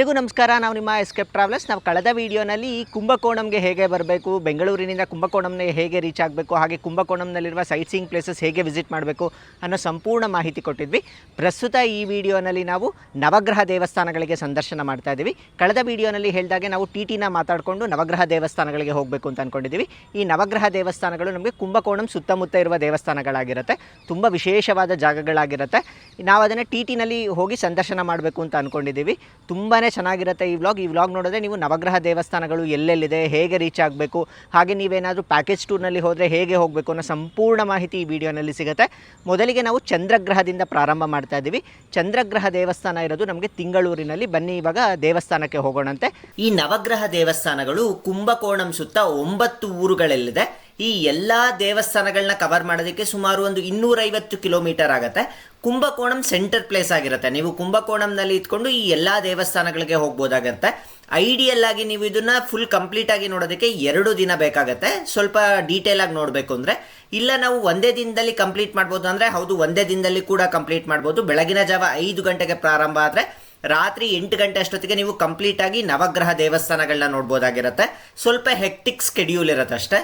ಎಲ್ಲರಿಗೂ ನಮಸ್ಕಾರ. ನಾವು ನಿಮ್ಮ ಎಸ್ಕೇಪ್ ಟ್ರಾವೆಲರ್ಸ್. ನಾವು ಕಳೆದ ವಿಡಿಯೋನಲ್ಲಿ ಕುಂಭಕೋಣಂಗೆ ಹೇಗೆ ಬರಬೇಕು, ಬೆಂಗಳೂರಿನಿಂದ ಕುಂಭಕೋಣಂಗೆ ಹೇಗೆ ರೀಚ್ ಆಗಬೇಕು, ಹಾಗೆ ಕುಂಭಕೋಣಂನಲ್ಲಿರುವ ಸೈಟ್ ಸೀಯಿಂಗ್ ಪ್ಲೇಸಸ್ ಹೇಗೆ ವಿಸಿಟ್ ಮಾಡಬೇಕು ಅನ್ನೋ ಸಂಪೂರ್ಣ ಮಾಹಿತಿ ಕೊಟ್ಟಿದ್ವಿ. ಪ್ರಸ್ತುತ ಈ ವಿಡಿಯೋನಲ್ಲಿ ನಾವು ನವಗ್ರಹ ದೇವಸ್ಥಾನಗಳಿಗೆ ಸಂದರ್ಶನ ಮಾಡ್ತಾ ಇದ್ದೀವಿ. ಕಳೆದ ವಿಡಿಯೋನಲ್ಲಿ ಹೇಳಿದಾಗೆ ನಾವು ಟಿಟಿನ ಮಾತಾಡಿಕೊಂಡು ನವಗ್ರಹ ದೇವಸ್ಥಾನಗಳಿಗೆ ಹೋಗಬೇಕು ಅಂತ ಅಂದ್ಕೊಂಡಿದ್ದೀವಿ. ಈ ನವಗ್ರಹ ದೇವಸ್ಥಾನಗಳು ನಮಗೆ ಕುಂಭಕೋಣಂ ಸುತ್ತಮುತ್ತ ಇರುವ ದೇವಸ್ಥಾನಗಳಾಗಿರುತ್ತೆ. ತುಂಬ ವಿಶೇಷವಾದ ಜಾಗಗಳಾಗಿರುತ್ತೆ. ನಾವು ಅದನ್ನು ಟಿಟಿನಲ್ಲಿ ಹೋಗಿ ಸಂದರ್ಶನ ಮಾಡಬೇಕು ಅಂತ ಅಂದ್ಕೊಂಡಿದ್ದೀವಿ. ತುಂಬಾ ಚೆನ್ನಾಗಿರುತ್ತೆ ಈ ವ್ಲಾಗ್ ನೋಡಿದ್ರೆ ನೀವು ನವಗ್ರಹ ದೇವಸ್ಥಾನಗಳು ಎಲ್ಲೆಲ್ಲಿದೆ, ಹೇಗೆ ರೀಚ್ ಆಗಬೇಕು, ಹಾಗೆ ನೀವೇನಾದರೂ ಪ್ಯಾಕೇಜ್ ಟೂರ್ನಲ್ಲಿ ಹೋದರೆ ಹೇಗೆ ಹೋಗಬೇಕು ಅನ್ನೋ ಸಂಪೂರ್ಣ ಮಾಹಿತಿ ಈ ವಿಡಿಯೋನಲ್ಲಿ ಸಿಗುತ್ತೆ. ಮೊದಲಿಗೆ ನಾವು ಚಂದ್ರಗ್ರಹದಿಂದ ಪ್ರಾರಂಭ ಮಾಡ್ತಾ ಇದ್ದೀವಿ. ಚಂದ್ರಗ್ರಹ ದೇವಸ್ಥಾನ ಇರೋದು ನಮಗೆ ತಿಂಗಳೂರಿನಲ್ಲಿ. ಬನ್ನಿ ಇವಾಗ ದೇವಸ್ಥಾನಕ್ಕೆ ಹೋಗೋಣಂತೆ. ಈ ನವಗ್ರಹ ದೇವಸ್ಥಾನಗಳು ಕುಂಭಕೋಣಂ ಸುತ್ತ 9 ಊರುಗಳಲ್ಲಿದೆ. ಈ ಎಲ್ಲ ದೇವಸ್ಥಾನಗಳನ್ನ ಕವರ್ ಮಾಡೋದಕ್ಕೆ ಸುಮಾರು ಒಂದು 250 ಕಿಲೋಮೀಟರ್ ಆಗುತ್ತೆ. ಕುಂಭಕೋಣಂ ಸೆಂಟರ್ ಪ್ಲೇಸ್ ಆಗಿರುತ್ತೆ. ನೀವು ಕುಂಭಕೋಣಂನಲ್ಲಿ ಇದ್ಕೊಂಡು ಈ ಎಲ್ಲ ದೇವಸ್ಥಾನಗಳಿಗೆ ಹೋಗ್ಬೋದಾಗತ್ತೆ. ಐಡಿಯಲ್ ಆಗಿ ನೀವು ಇದನ್ನ ಫುಲ್ ಕಂಪ್ಲೀಟ್ ಆಗಿ ನೋಡೋದಕ್ಕೆ 2 ದಿನ ಬೇಕಾಗತ್ತೆ. ಸ್ವಲ್ಪ ಡೀಟೇಲ್ ಆಗಿ ನೋಡಬೇಕು ಅಂದರೆ, ಇಲ್ಲ ನಾವು ಒಂದೇ ದಿನದಲ್ಲಿ ಕಂಪ್ಲೀಟ್ ಮಾಡ್ಬೋದು ಅಂದರೆ ಹೌದು, ಒಂದೇ ದಿನದಲ್ಲಿ ಕೂಡ ಕಂಪ್ಲೀಟ್ ಮಾಡ್ಬೋದು. ಬೆಳಗಿನ ಜಾವ 5 ಗಂಟೆಗೆ ಪ್ರಾರಂಭ ಆದರೆ ರಾತ್ರಿ 8 ಗಂಟೆ ಅಷ್ಟೊತ್ತಿಗೆ ನೀವು ಕಂಪ್ಲೀಟ್ ಆಗಿ ನವಗ್ರಹ ದೇವಸ್ಥಾನಗಳನ್ನ ನೋಡ್ಬೋದಾಗಿರುತ್ತೆ. ಸ್ವಲ್ಪ ಹೆಕ್ಟಿಕ್ ಸ್ಕೆಡ್ಯೂಲ್ ಇರುತ್ತೆ ಅಷ್ಟೇ.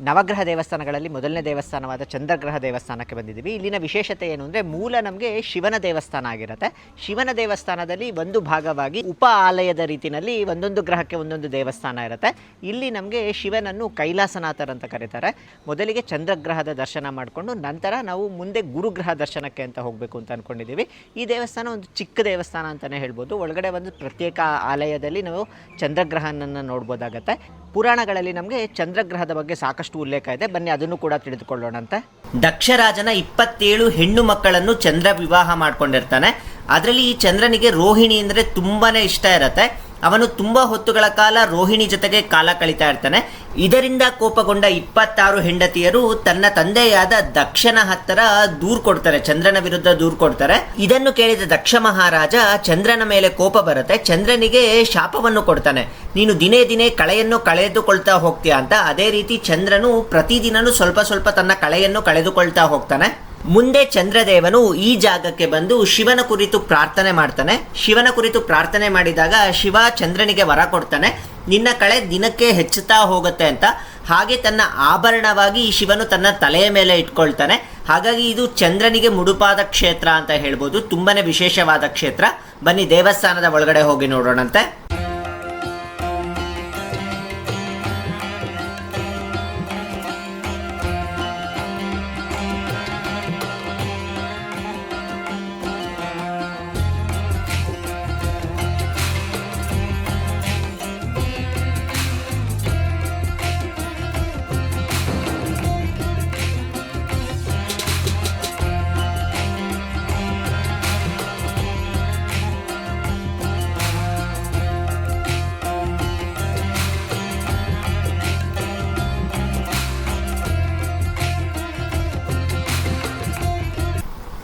ನವಗ್ರಹ ದೇವಸ್ಥಾನಗಳಲ್ಲಿ ಮೊದಲನೇ ದೇವಸ್ಥಾನವಾದ ಚಂದ್ರಗ್ರಹ ದೇವಸ್ಥಾನಕ್ಕೆ ಬಂದಿದ್ದೀವಿ. ಇಲ್ಲಿನ ವಿಶೇಷತೆ ಏನು ಅಂದರೆ, ಮೂಲ ನಮಗೆ ಶಿವನ ದೇವಸ್ಥಾನ ಆಗಿರುತ್ತೆ. ಶಿವನ ದೇವಸ್ಥಾನದಲ್ಲಿ ಒಂದು ಭಾಗವಾಗಿ ಉಪ ಆಲಯದ ರೀತಿಯಲ್ಲಿ ಒಂದೊಂದು ಗ್ರಹಕ್ಕೆ ಒಂದೊಂದು ದೇವಸ್ಥಾನ ಇರುತ್ತೆ. ಇಲ್ಲಿ ನಮಗೆ ಶಿವನನ್ನು ಕೈಲಾಸನಾಥರ್ ಅಂತ ಕರೀತಾರೆ. ಮೊದಲಿಗೆ ಚಂದ್ರಗ್ರಹದ ದರ್ಶನ ಮಾಡಿಕೊಂಡು ನಂತರ ನಾವು ಮುಂದೆ ಗುರುಗ್ರಹ ದರ್ಶನಕ್ಕೆ ಅಂತ ಹೋಗಬೇಕು ಅಂತ ಅಂದ್ಕೊಂಡಿದ್ದೀವಿ. ಈ ದೇವಸ್ಥಾನ ಒಂದು ಚಿಕ್ಕ ದೇವಸ್ಥಾನ ಅಂತಲೇ ಹೇಳ್ಬೋದು. ಒಳಗಡೆ ಒಂದು ಪ್ರತ್ಯೇಕ ಆಲಯದಲ್ಲಿ ನಾವು ಚಂದ್ರಗ್ರಹನನ್ನು ನೋಡ್ಬೋದಾಗತ್ತೆ. ಪುರಾಣಗಳಲ್ಲಿ ನಮಗೆ ಚಂದ್ರಗ್ರಹದ ಬಗ್ಗೆ ಸಾಕಷ್ಟು ಉಲ್ಲೇಖ ಇದೆ. ಬನ್ನಿ ಅದನ್ನು ಕೂಡ ತಿಳಿದುಕೊಳ್ಳೋಣಂತೆ. ದಕ್ಷರಾಜನ 27 ಹೆಣ್ಣು ಮಕ್ಕಳನ್ನು ಚಂದ್ರ ವಿವಾಹ ಮಾಡ್ಕೊಂಡಿರ್ತಾನೆ. ಅದರಲ್ಲಿ ಈ ಚಂದ್ರನಿಗೆ ರೋಹಿಣಿ ಅಂದರೆ ತುಂಬಾನೇ ಇಷ್ಟ ಇರುತ್ತೆ. ಅವನು ತುಂಬ ಹೊತ್ತುಗಳ ಕಾಲ ರೋಹಿಣಿ ಜೊತೆಗೆ ಕಾಲ ಕಳೀತಾ ಇರ್ತಾನೆ. ಇದರಿಂದ ಕೋಪಗೊಂಡ 26 ಹೆಂಡತಿಯರು ತನ್ನ ತಂದೆಯಾದ ದಕ್ಷನ ಹತ್ತಿರ ದೂರು ಕೊಡ್ತಾರೆ, ಚಂದ್ರನ ವಿರುದ್ಧ ದೂರು ಕೊಡ್ತಾರೆ. ಇದನ್ನು ಕೇಳಿದ ದಕ್ಷ ಮಹಾರಾಜ ಚಂದ್ರನ ಮೇಲೆ ಕೋಪ ಬರುತ್ತೆ. ಚಂದ್ರನಿಗೆ ಶಾಪವನ್ನು ಕೊಡ್ತಾನೆ, ನೀನು ದಿನೇ ದಿನೇ ಕಳೆಯನ್ನು ಕಳೆದುಕೊಳ್ತಾ ಹೋಗ್ತೀಯ ಅಂತ. ಅದೇ ರೀತಿ ಚಂದ್ರನು ಪ್ರತಿದಿನನೂ ಸ್ವಲ್ಪ ಸ್ವಲ್ಪ ತನ್ನ ಕಳೆಯನ್ನು ಕಳೆದುಕೊಳ್ತಾ ಹೋಗ್ತಾನೆ. ಮುಂದೆ ಚಂದ್ರದೇವನು ಈ ಜಾಗಕ್ಕೆ ಬಂದು ಶಿವನ ಕುರಿತು ಪ್ರಾರ್ಥನೆ ಮಾಡ್ತಾನೆ. ಶಿವನ ಕುರಿತು ಪ್ರಾರ್ಥನೆ ಮಾಡಿದಾಗ ಶಿವ ಚಂದ್ರನಿಗೆ ವರ ಕೊಡ್ತಾನೆ, ನಿನ್ನ ಕಳೆ ದಿನಕ್ಕೆ ಹೆಚ್ಚುತ್ತಾ ಹೋಗುತ್ತೆ ಅಂತ. ಹಾಗೆ ತನ್ನ ಆಭರಣವಾಗಿ ಶಿವನು ತನ್ನ ತಲೆಯ ಮೇಲೆ ಇಟ್ಕೊಳ್ತಾನೆ. ಹಾಗಾಗಿ ಇದು ಚಂದ್ರನಿಗೆ ಮುಡುಪಾದ ಕ್ಷೇತ್ರ ಅಂತ ಹೇಳ್ಬೋದು. ತುಂಬಾನೇ ವಿಶೇಷವಾದ ಕ್ಷೇತ್ರ. ಬನ್ನಿ ದೇವಸ್ಥಾನದ ಒಳಗಡೆ ಹೋಗಿ ನೋಡೋಣಂತೆ.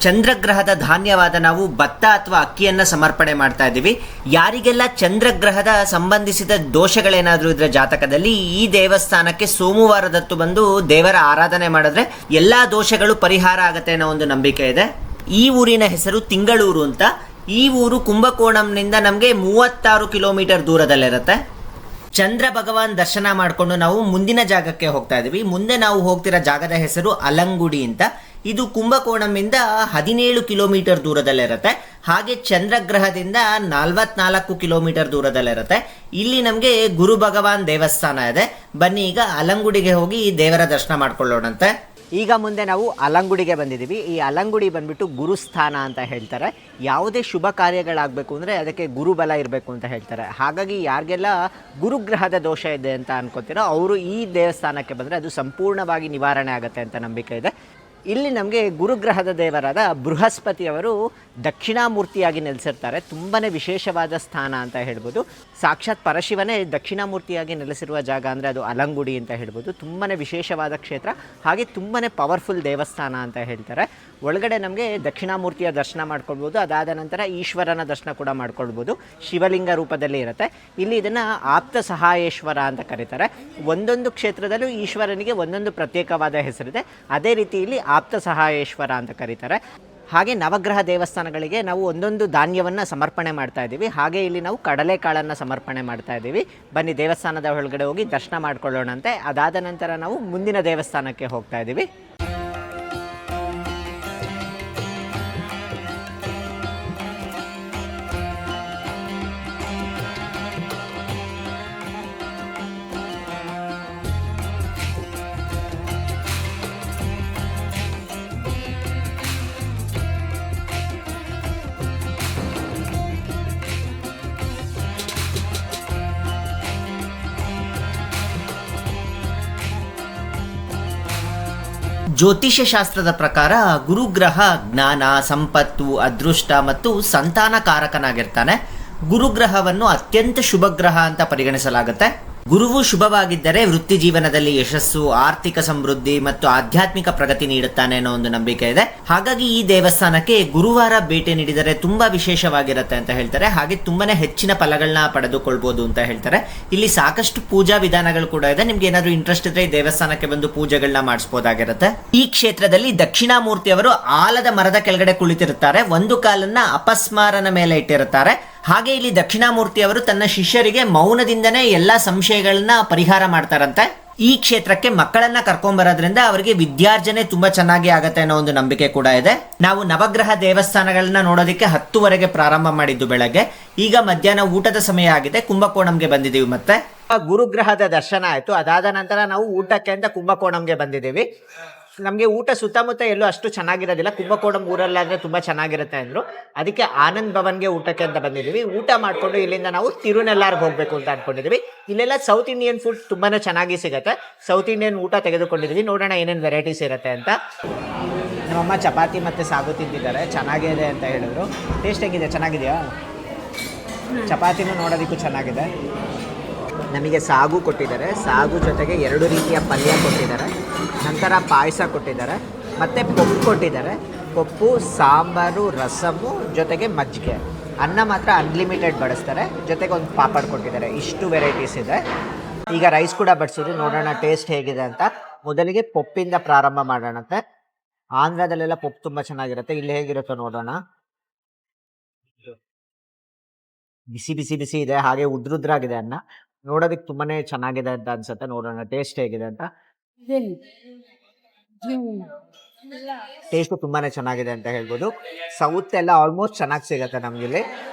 ಚಂದ್ರಗ್ರಹದ ಧಾನ್ಯವಾದ ನಾವು ಭತ್ತ ಅಥವಾ ಅಕ್ಕಿಯನ್ನು ಸಮರ್ಪಣೆ ಮಾಡ್ತಾ ಇದ್ದೀವಿ. ಯಾರಿಗೆಲ್ಲ ಚಂದ್ರಗ್ರಹದ ಸಂಬಂಧಿಸಿದ ದೋಷಗಳೇನಾದರೂ ಇದ್ರೆ ಜಾತಕದಲ್ಲಿ ಈ ದೇವಸ್ಥಾನಕ್ಕೆ ಸೋಮವಾರದತ್ತು ಬಂದು ದೇವರ ಆರಾಧನೆ ಮಾಡಿದ್ರೆ ಎಲ್ಲ ದೋಷಗಳು ಪರಿಹಾರ ಆಗತ್ತೆ ಅನ್ನೋ ಒಂದು ನಂಬಿಕೆ ಇದೆ. ಈ ಊರಿನ ಹೆಸರು ತಿಂಗಳೂರು ಅಂತ. ಈ ಊರು ಕುಂಭಕೋಣಂನಿಂದ ನಮಗೆ 36 ಕಿಲೋಮೀಟರ್ ದೂರದಲ್ಲಿರುತ್ತೆ. ಚಂದ್ರ ಭಗವಾನ್ ದರ್ಶನ ಮಾಡಿಕೊಂಡು ನಾವು ಮುಂದಿನ ಜಾಗಕ್ಕೆ ಹೋಗ್ತಾ ಇದ್ದೀವಿ. ಮುಂದೆ ನಾವು ಹೋಗ್ತಿರೋ ಜಾಗದ ಹೆಸರು ಅಲಂಗುಡಿ ಅಂತ. ಇದು ಕುಂಭಕೋಣಂನಿಂದ 17 ಕಿಲೋಮೀಟರ್ ದೂರದಲ್ಲಿರುತ್ತೆ. ಹಾಗೆ ಚಂದ್ರಗ್ರಹದಿಂದ 44 ಕಿಲೋಮೀಟರ್ ದೂರದಲ್ಲಿರುತ್ತೆ. ಇಲ್ಲಿ ನಮಗೆ ಗುರು ಭಗವಾನ್ ದೇವಸ್ಥಾನ ಇದೆ. ಬನ್ನಿ ಈಗ ಅಲಂಗುಡಿಗೆ ಹೋಗಿ ದೇವರ ದರ್ಶನ ಮಾಡ್ಕೊಳ್ಳೋಣಂತೆ. ಈಗ ಮುಂದೆ ನಾವು ಅಲಂಗುಡಿಗೆ ಬಂದಿದ್ದೀವಿ. ಈ ಅಲಂಗುಡಿ ಬಂದ್ಬಿಟ್ಟು ಗುರುಸ್ಥಾನ ಅಂತ ಹೇಳ್ತಾರೆ. ಯಾವುದೇ ಶುಭ ಕಾರ್ಯಗಳಾಗಬೇಕು ಅಂದರೆ ಅದಕ್ಕೆ ಗುರುಬಲ ಇರಬೇಕು ಅಂತ ಹೇಳ್ತಾರೆ. ಹಾಗಾಗಿ ಯಾರಿಗೆಲ್ಲ ಗುರುಗ್ರಹದ ದೋಷ ಇದೆ ಅಂತ ಅನ್ಕೋತೀರೋ ಅವರು ಈ ದೇವಸ್ಥಾನಕ್ಕೆ ಬಂದರೆ ಅದು ಸಂಪೂರ್ಣವಾಗಿ ನಿವಾರಣೆ ಆಗುತ್ತೆ ಅಂತ ನಂಬಿಕೆ ಇದೆ. ಇಲ್ಲಿ ನಮಗೆ ಗುರುಗ್ರಹದ ದೇವರಾದ ಬೃಹಸ್ಪತಿಯವರು ದಕ್ಷಿಣಾಮೂರ್ತಿಯಾಗಿ ನೆಲೆಸಿರ್ತಾರೆ. ತುಂಬಾ ವಿಶೇಷವಾದ ಸ್ಥಾನ ಅಂತ ಹೇಳ್ಬೋದು. ಸಾಕ್ಷಾತ್ ಪರಶಿವನೇ ದಕ್ಷಿಣಾಮೂರ್ತಿಯಾಗಿ ನೆಲೆಸಿರುವ ಜಾಗ ಅಂದರೆ ಅದು ಅಲಂಗುಡಿ ಅಂತ ಹೇಳ್ಬೋದು. ತುಂಬಾ ವಿಶೇಷವಾದ ಕ್ಷೇತ್ರ, ಹಾಗೆ ತುಂಬಾ ಪವರ್ಫುಲ್ ದೇವಸ್ಥಾನ ಅಂತ ಹೇಳ್ತಾರೆ. ಒಳಗಡೆ ನಮಗೆ ದಕ್ಷಿಣಾಮೂರ್ತಿಯ ದರ್ಶನ ಮಾಡ್ಕೊಳ್ಬೋದು. ಅದಾದ ನಂತರ ಈಶ್ವರನ ದರ್ಶನ ಕೂಡ ಮಾಡ್ಕೊಳ್ಬೋದು. ಶಿವಲಿಂಗ ರೂಪದಲ್ಲಿ ಇರುತ್ತೆ. ಇಲ್ಲಿ ಇದನ್ನು ಆಪ್ತ ಸಹಾಯೇಶ್ವರ ಅಂತ ಕರೀತಾರೆ. ಒಂದೊಂದು ಕ್ಷೇತ್ರದಲ್ಲೂ ಈಶ್ವರನಿಗೆ ಒಂದೊಂದು ಪ್ರತ್ಯೇಕವಾದ ಹೆಸರಿದೆ. ಅದೇ ರೀತಿ ಇಲ್ಲಿ ಆಪ್ತ ಸಹಾಯೇಶ್ವರ ಅಂತ ಕರೀತಾರೆ. ಹಾಗೆ ನವಗ್ರಹ ದೇವಸ್ಥಾನಗಳಿಗೆ ನಾವು ಒಂದೊಂದು ಧಾನ್ಯವನ್ನು ಸಮರ್ಪಣೆ ಮಾಡ್ತಾ ಇದ್ದೀವಿ. ಹಾಗೆ ಇಲ್ಲಿ ನಾವು ಕಡಲೆಕಾಳನ್ನು ಸಮರ್ಪಣೆ ಮಾಡ್ತಾ ಇದ್ದೀವಿ. ಬನ್ನಿ ದೇವಸ್ಥಾನದ ಒಳಗಡೆ ಹೋಗಿ ದರ್ಶನ ಮಾಡ್ಕೊಳ್ಳೋಣಂತೆ. ಅದಾದ ನಂತರ ನಾವು ಮುಂದಿನ ದೇವಸ್ಥಾನಕ್ಕೆ ಹೋಗ್ತಾ ಇದ್ದೀವಿ. ಜ್ಯೋತಿಷ್ಯ ಶಾಸ್ತ್ರದ ಪ್ರಕಾರ ಗುರುಗ್ರಹ ಜ್ಞಾನ, ಸಂಪತ್ತು, ಅದೃಷ್ಟ ಮತ್ತು ಸಂತಾನಕಾರಕನಾಗಿರ್ತಾನೆ. ಗುರುಗ್ರಹವನ್ನು ಅತ್ಯಂತ ಶುಭ ಗ್ರಹ ಅಂತ ಪರಿಗಣಿಸಲಾಗುತ್ತೆ. ಗುರುವು ಶುಭವಾಗಿದ್ದರೆ ವೃತ್ತಿ ಜೀವನದಲ್ಲಿ ಯಶಸ್ಸು, ಆರ್ಥಿಕ ಸಮೃದ್ಧಿ ಮತ್ತು ಆಧ್ಯಾತ್ಮಿಕ ಪ್ರಗತಿ ನೀಡುತ್ತಾನೆ ಅನ್ನೋ ಒಂದು ನಂಬಿಕೆ ಇದೆ. ಹಾಗಾಗಿ ಈ ದೇವಸ್ಥಾನಕ್ಕೆ ಗುರುವಾರ ಭೇಟಿ ನೀಡಿದರೆ ತುಂಬಾ ವಿಶೇಷವಾಗಿರುತ್ತೆ ಅಂತ ಹೇಳ್ತಾರೆ. ಹಾಗೆ ತುಂಬಾನೇ ಹೆಚ್ಚಿನ ಫಲಗಳನ್ನ ಪಡೆದುಕೊಳ್ಬಹುದು ಅಂತ ಹೇಳ್ತಾರೆ. ಇಲ್ಲಿ ಸಾಕಷ್ಟು ಪೂಜಾ ವಿಧಾನಗಳು ಕೂಡ ಇದೆ. ನಿಮ್ಗೆ ಏನಾದ್ರು ಇಂಟ್ರೆಸ್ಟ್ ಇದ್ರೆ ಈ ದೇವಸ್ಥಾನಕ್ಕೆ ಬಂದು ಪೂಜೆಗಳನ್ನ ಮಾಡಿಸಬಹುದಾಗಿರುತ್ತೆ. ಈ ಕ್ಷೇತ್ರದಲ್ಲಿ ದಕ್ಷಿಣಾಮೂರ್ತಿಯವರು ಆಲದ ಮರದ ಕೆಳಗಡೆ ಕುಳಿತಿರುತ್ತಾರೆ. ಒಂದು ಕಾಲನ್ನ ಅಪಸ್ಮಾರನ ಮೇಲೆ ಇಟ್ಟಿರುತ್ತಾರೆ. ಹಾಗೆ ಇಲ್ಲಿ ದಕ್ಷಿಣಾಮೂರ್ತಿಯವರು ತನ್ನ ಶಿಷ್ಯರಿಗೆ ಮೌನದಿಂದನೇ ಎಲ್ಲಾ ಸಂಶಯಗಳನ್ನ ಪರಿಹಾರ ಮಾಡ್ತಾರಂತೆ. ಈ ಕ್ಷೇತ್ರಕ್ಕೆ ಮಕ್ಕಳನ್ನ ಕರ್ಕೊಂಡ್ಬರೋದ್ರಿಂದ ಅವರಿಗೆ ವಿದ್ಯಾರ್ಜನೆ ತುಂಬಾ ಚೆನ್ನಾಗಿ ಆಗತ್ತೆ ಅನ್ನೋ ಒಂದು ನಂಬಿಕೆ ಕೂಡ ಇದೆ. ನಾವು ನವಗ್ರಹ ದೇವಸ್ಥಾನಗಳನ್ನ ನೋಡೋದಕ್ಕೆ 10:00 ಪ್ರಾರಂಭ ಮಾಡಿದ್ದು ಬೆಳಗ್ಗೆ. ಈಗ ಮಧ್ಯಾಹ್ನ ಊಟದ ಸಮಯ ಆಗಿದೆ. ಕುಂಭಕೋಣಂಗೆ ಬಂದಿದ್ದೀವಿ. ಮತ್ತೆ ಗುರುಗ್ರಹದ ದರ್ಶನ ಆಯ್ತು. ಅದಾದ ನಂತರ ನಾವು ಊಟಕ್ಕೆ ಅಂತ ಕುಂಭಕೋಣಂಗೆ ಬಂದಿದ್ದೀವಿ. ನಮಗೆ ಊಟ ಸುತ್ತಮುತ್ತ ಎಲ್ಲೂ ಅಷ್ಟು ಚೆನ್ನಾಗಿರೋದಿಲ್ಲ. ಕುಂಭಕೋಣಂ ಊರಲ್ಲಾದರೆ ತುಂಬ ಚೆನ್ನಾಗಿರುತ್ತೆ ಅಂದರು. ಅದಕ್ಕೆ ಆನಂದ್ ಭವನ್ಗೆ ಊಟಕ್ಕೆ ಅಂತ ಬಂದಿದ್ದೀವಿ. ಊಟ ಮಾಡಿಕೊಂಡು ಇಲ್ಲಿಂದ ನಾವು ತಿರುನೆಲ್ಲಾರ್ಗೆ ಹೋಗಬೇಕು ಅಂತ ಅಂದ್ಕೊಂಡಿದ್ದೀವಿ. ಇಲ್ಲೆಲ್ಲ ಸೌತ್ ಇಂಡಿಯನ್ ಫುಡ್ ತುಂಬಾ ಚೆನ್ನಾಗಿ ಸಿಗುತ್ತೆ. ಸೌತ್ ಇಂಡಿಯನ್ ಊಟ ತೆಗೆದುಕೊಂಡಿದ್ದೀವಿ. ನೋಡೋಣ ಏನೇನು ವೆರೈಟೀಸ್ ಇರುತ್ತೆ ಅಂತ. ನಮ್ಮಮ್ಮ ಚಪಾತಿ ಮತ್ತು ಸಾಗು ತಿಂತಿದ್ದಾರೆ. ಚೆನ್ನಾಗಿದೆ ಅಂತ ಹೇಳಿದ್ರು. ಟೇಸ್ಟ್ ಹೇಗಿದೆ? ಚೆನ್ನಾಗಿದೆಯಾ? ಚಪಾತಿನೂ ನೋಡೋದಕ್ಕೂ ಚೆನ್ನಾಗಿದೆ. ನಮಗೆ ಸಾಗು ಕೊಟ್ಟಿದ್ದಾರೆ. ಸಾಗು ಜೊತೆಗೆ 2 ರೀತಿಯ ಪಲ್ಯ ಕೊಟ್ಟಿದ್ದಾರೆ. ನಂತರ ಪಾಯಸ ಕೊಟ್ಟಿದ್ದಾರೆ. ಮತ್ತು ಪಪ್ಪು ಕೊಟ್ಟಿದ್ದಾರೆ. ಪಪ್ಪು, ಸಾಂಬಾರು, ರಸಮ್ಮು ಜೊತೆಗೆ ಮಜ್ಜಿಗೆ. ಅನ್ನ ಮಾತ್ರ ಅನ್ಲಿಮಿಟೆಡ್ ಬಡಿಸ್ತಾರೆ. ಜೊತೆಗೆ ಒಂದು ಪಾಪಡ್ ಕೊಟ್ಟಿದ್ದಾರೆ. ಇಷ್ಟು ವೆರೈಟೀಸ್ ಇದೆ. ಈಗ ರೈಸ್ ಕೂಡ ಬಡಿಸಿದ್ರು. ನೋಡೋಣ ಟೇಸ್ಟ್ ಹೇಗಿದೆ ಅಂತ. ಮೊದಲಿಗೆ ಪಪ್ಪಿಂದ ಪ್ರಾರಂಭ ಮಾಡೋಣಂತೆ. ಆಂಧ್ರದಲ್ಲೆಲ್ಲ ಪಪ್ಪು ತುಂಬ ಚೆನ್ನಾಗಿರುತ್ತೆ. ಇಲ್ಲಿ ಹೇಗಿರುತ್ತೋ ನೋಡೋಣ. ಬಿಸಿ ಬಿಸಿ ಬಿಸಿ ಇದೆ. ಹಾಗೆ ಉದ್ರುದ್ರಾಗಿದೆ ಅನ್ನ. ನೋಡೋದಕ್ಕೆ ತುಂಬಾನೇ ಚೆನ್ನಾಗಿದೆ ಅಂತ ಅನ್ಸುತ್ತೆ. ನೋಡೋಣ ಟೇಸ್ಟ್ ಹೇಗಿದೆ ಅಂತ. ಟೇಸ್ಟ್ ತುಂಬಾನೇ ಚೆನ್ನಾಗಿದೆ ಅಂತ ಹೇಳ್ಬೋದು. ಸೌತ್ ಎಲ್ಲ ಆಲ್ಮೋಸ್ಟ್ ಚೆನ್ನಾಗಿ ಸಿಗುತ್ತೆ ನಮ್ಗಿಲ್ಲಿ.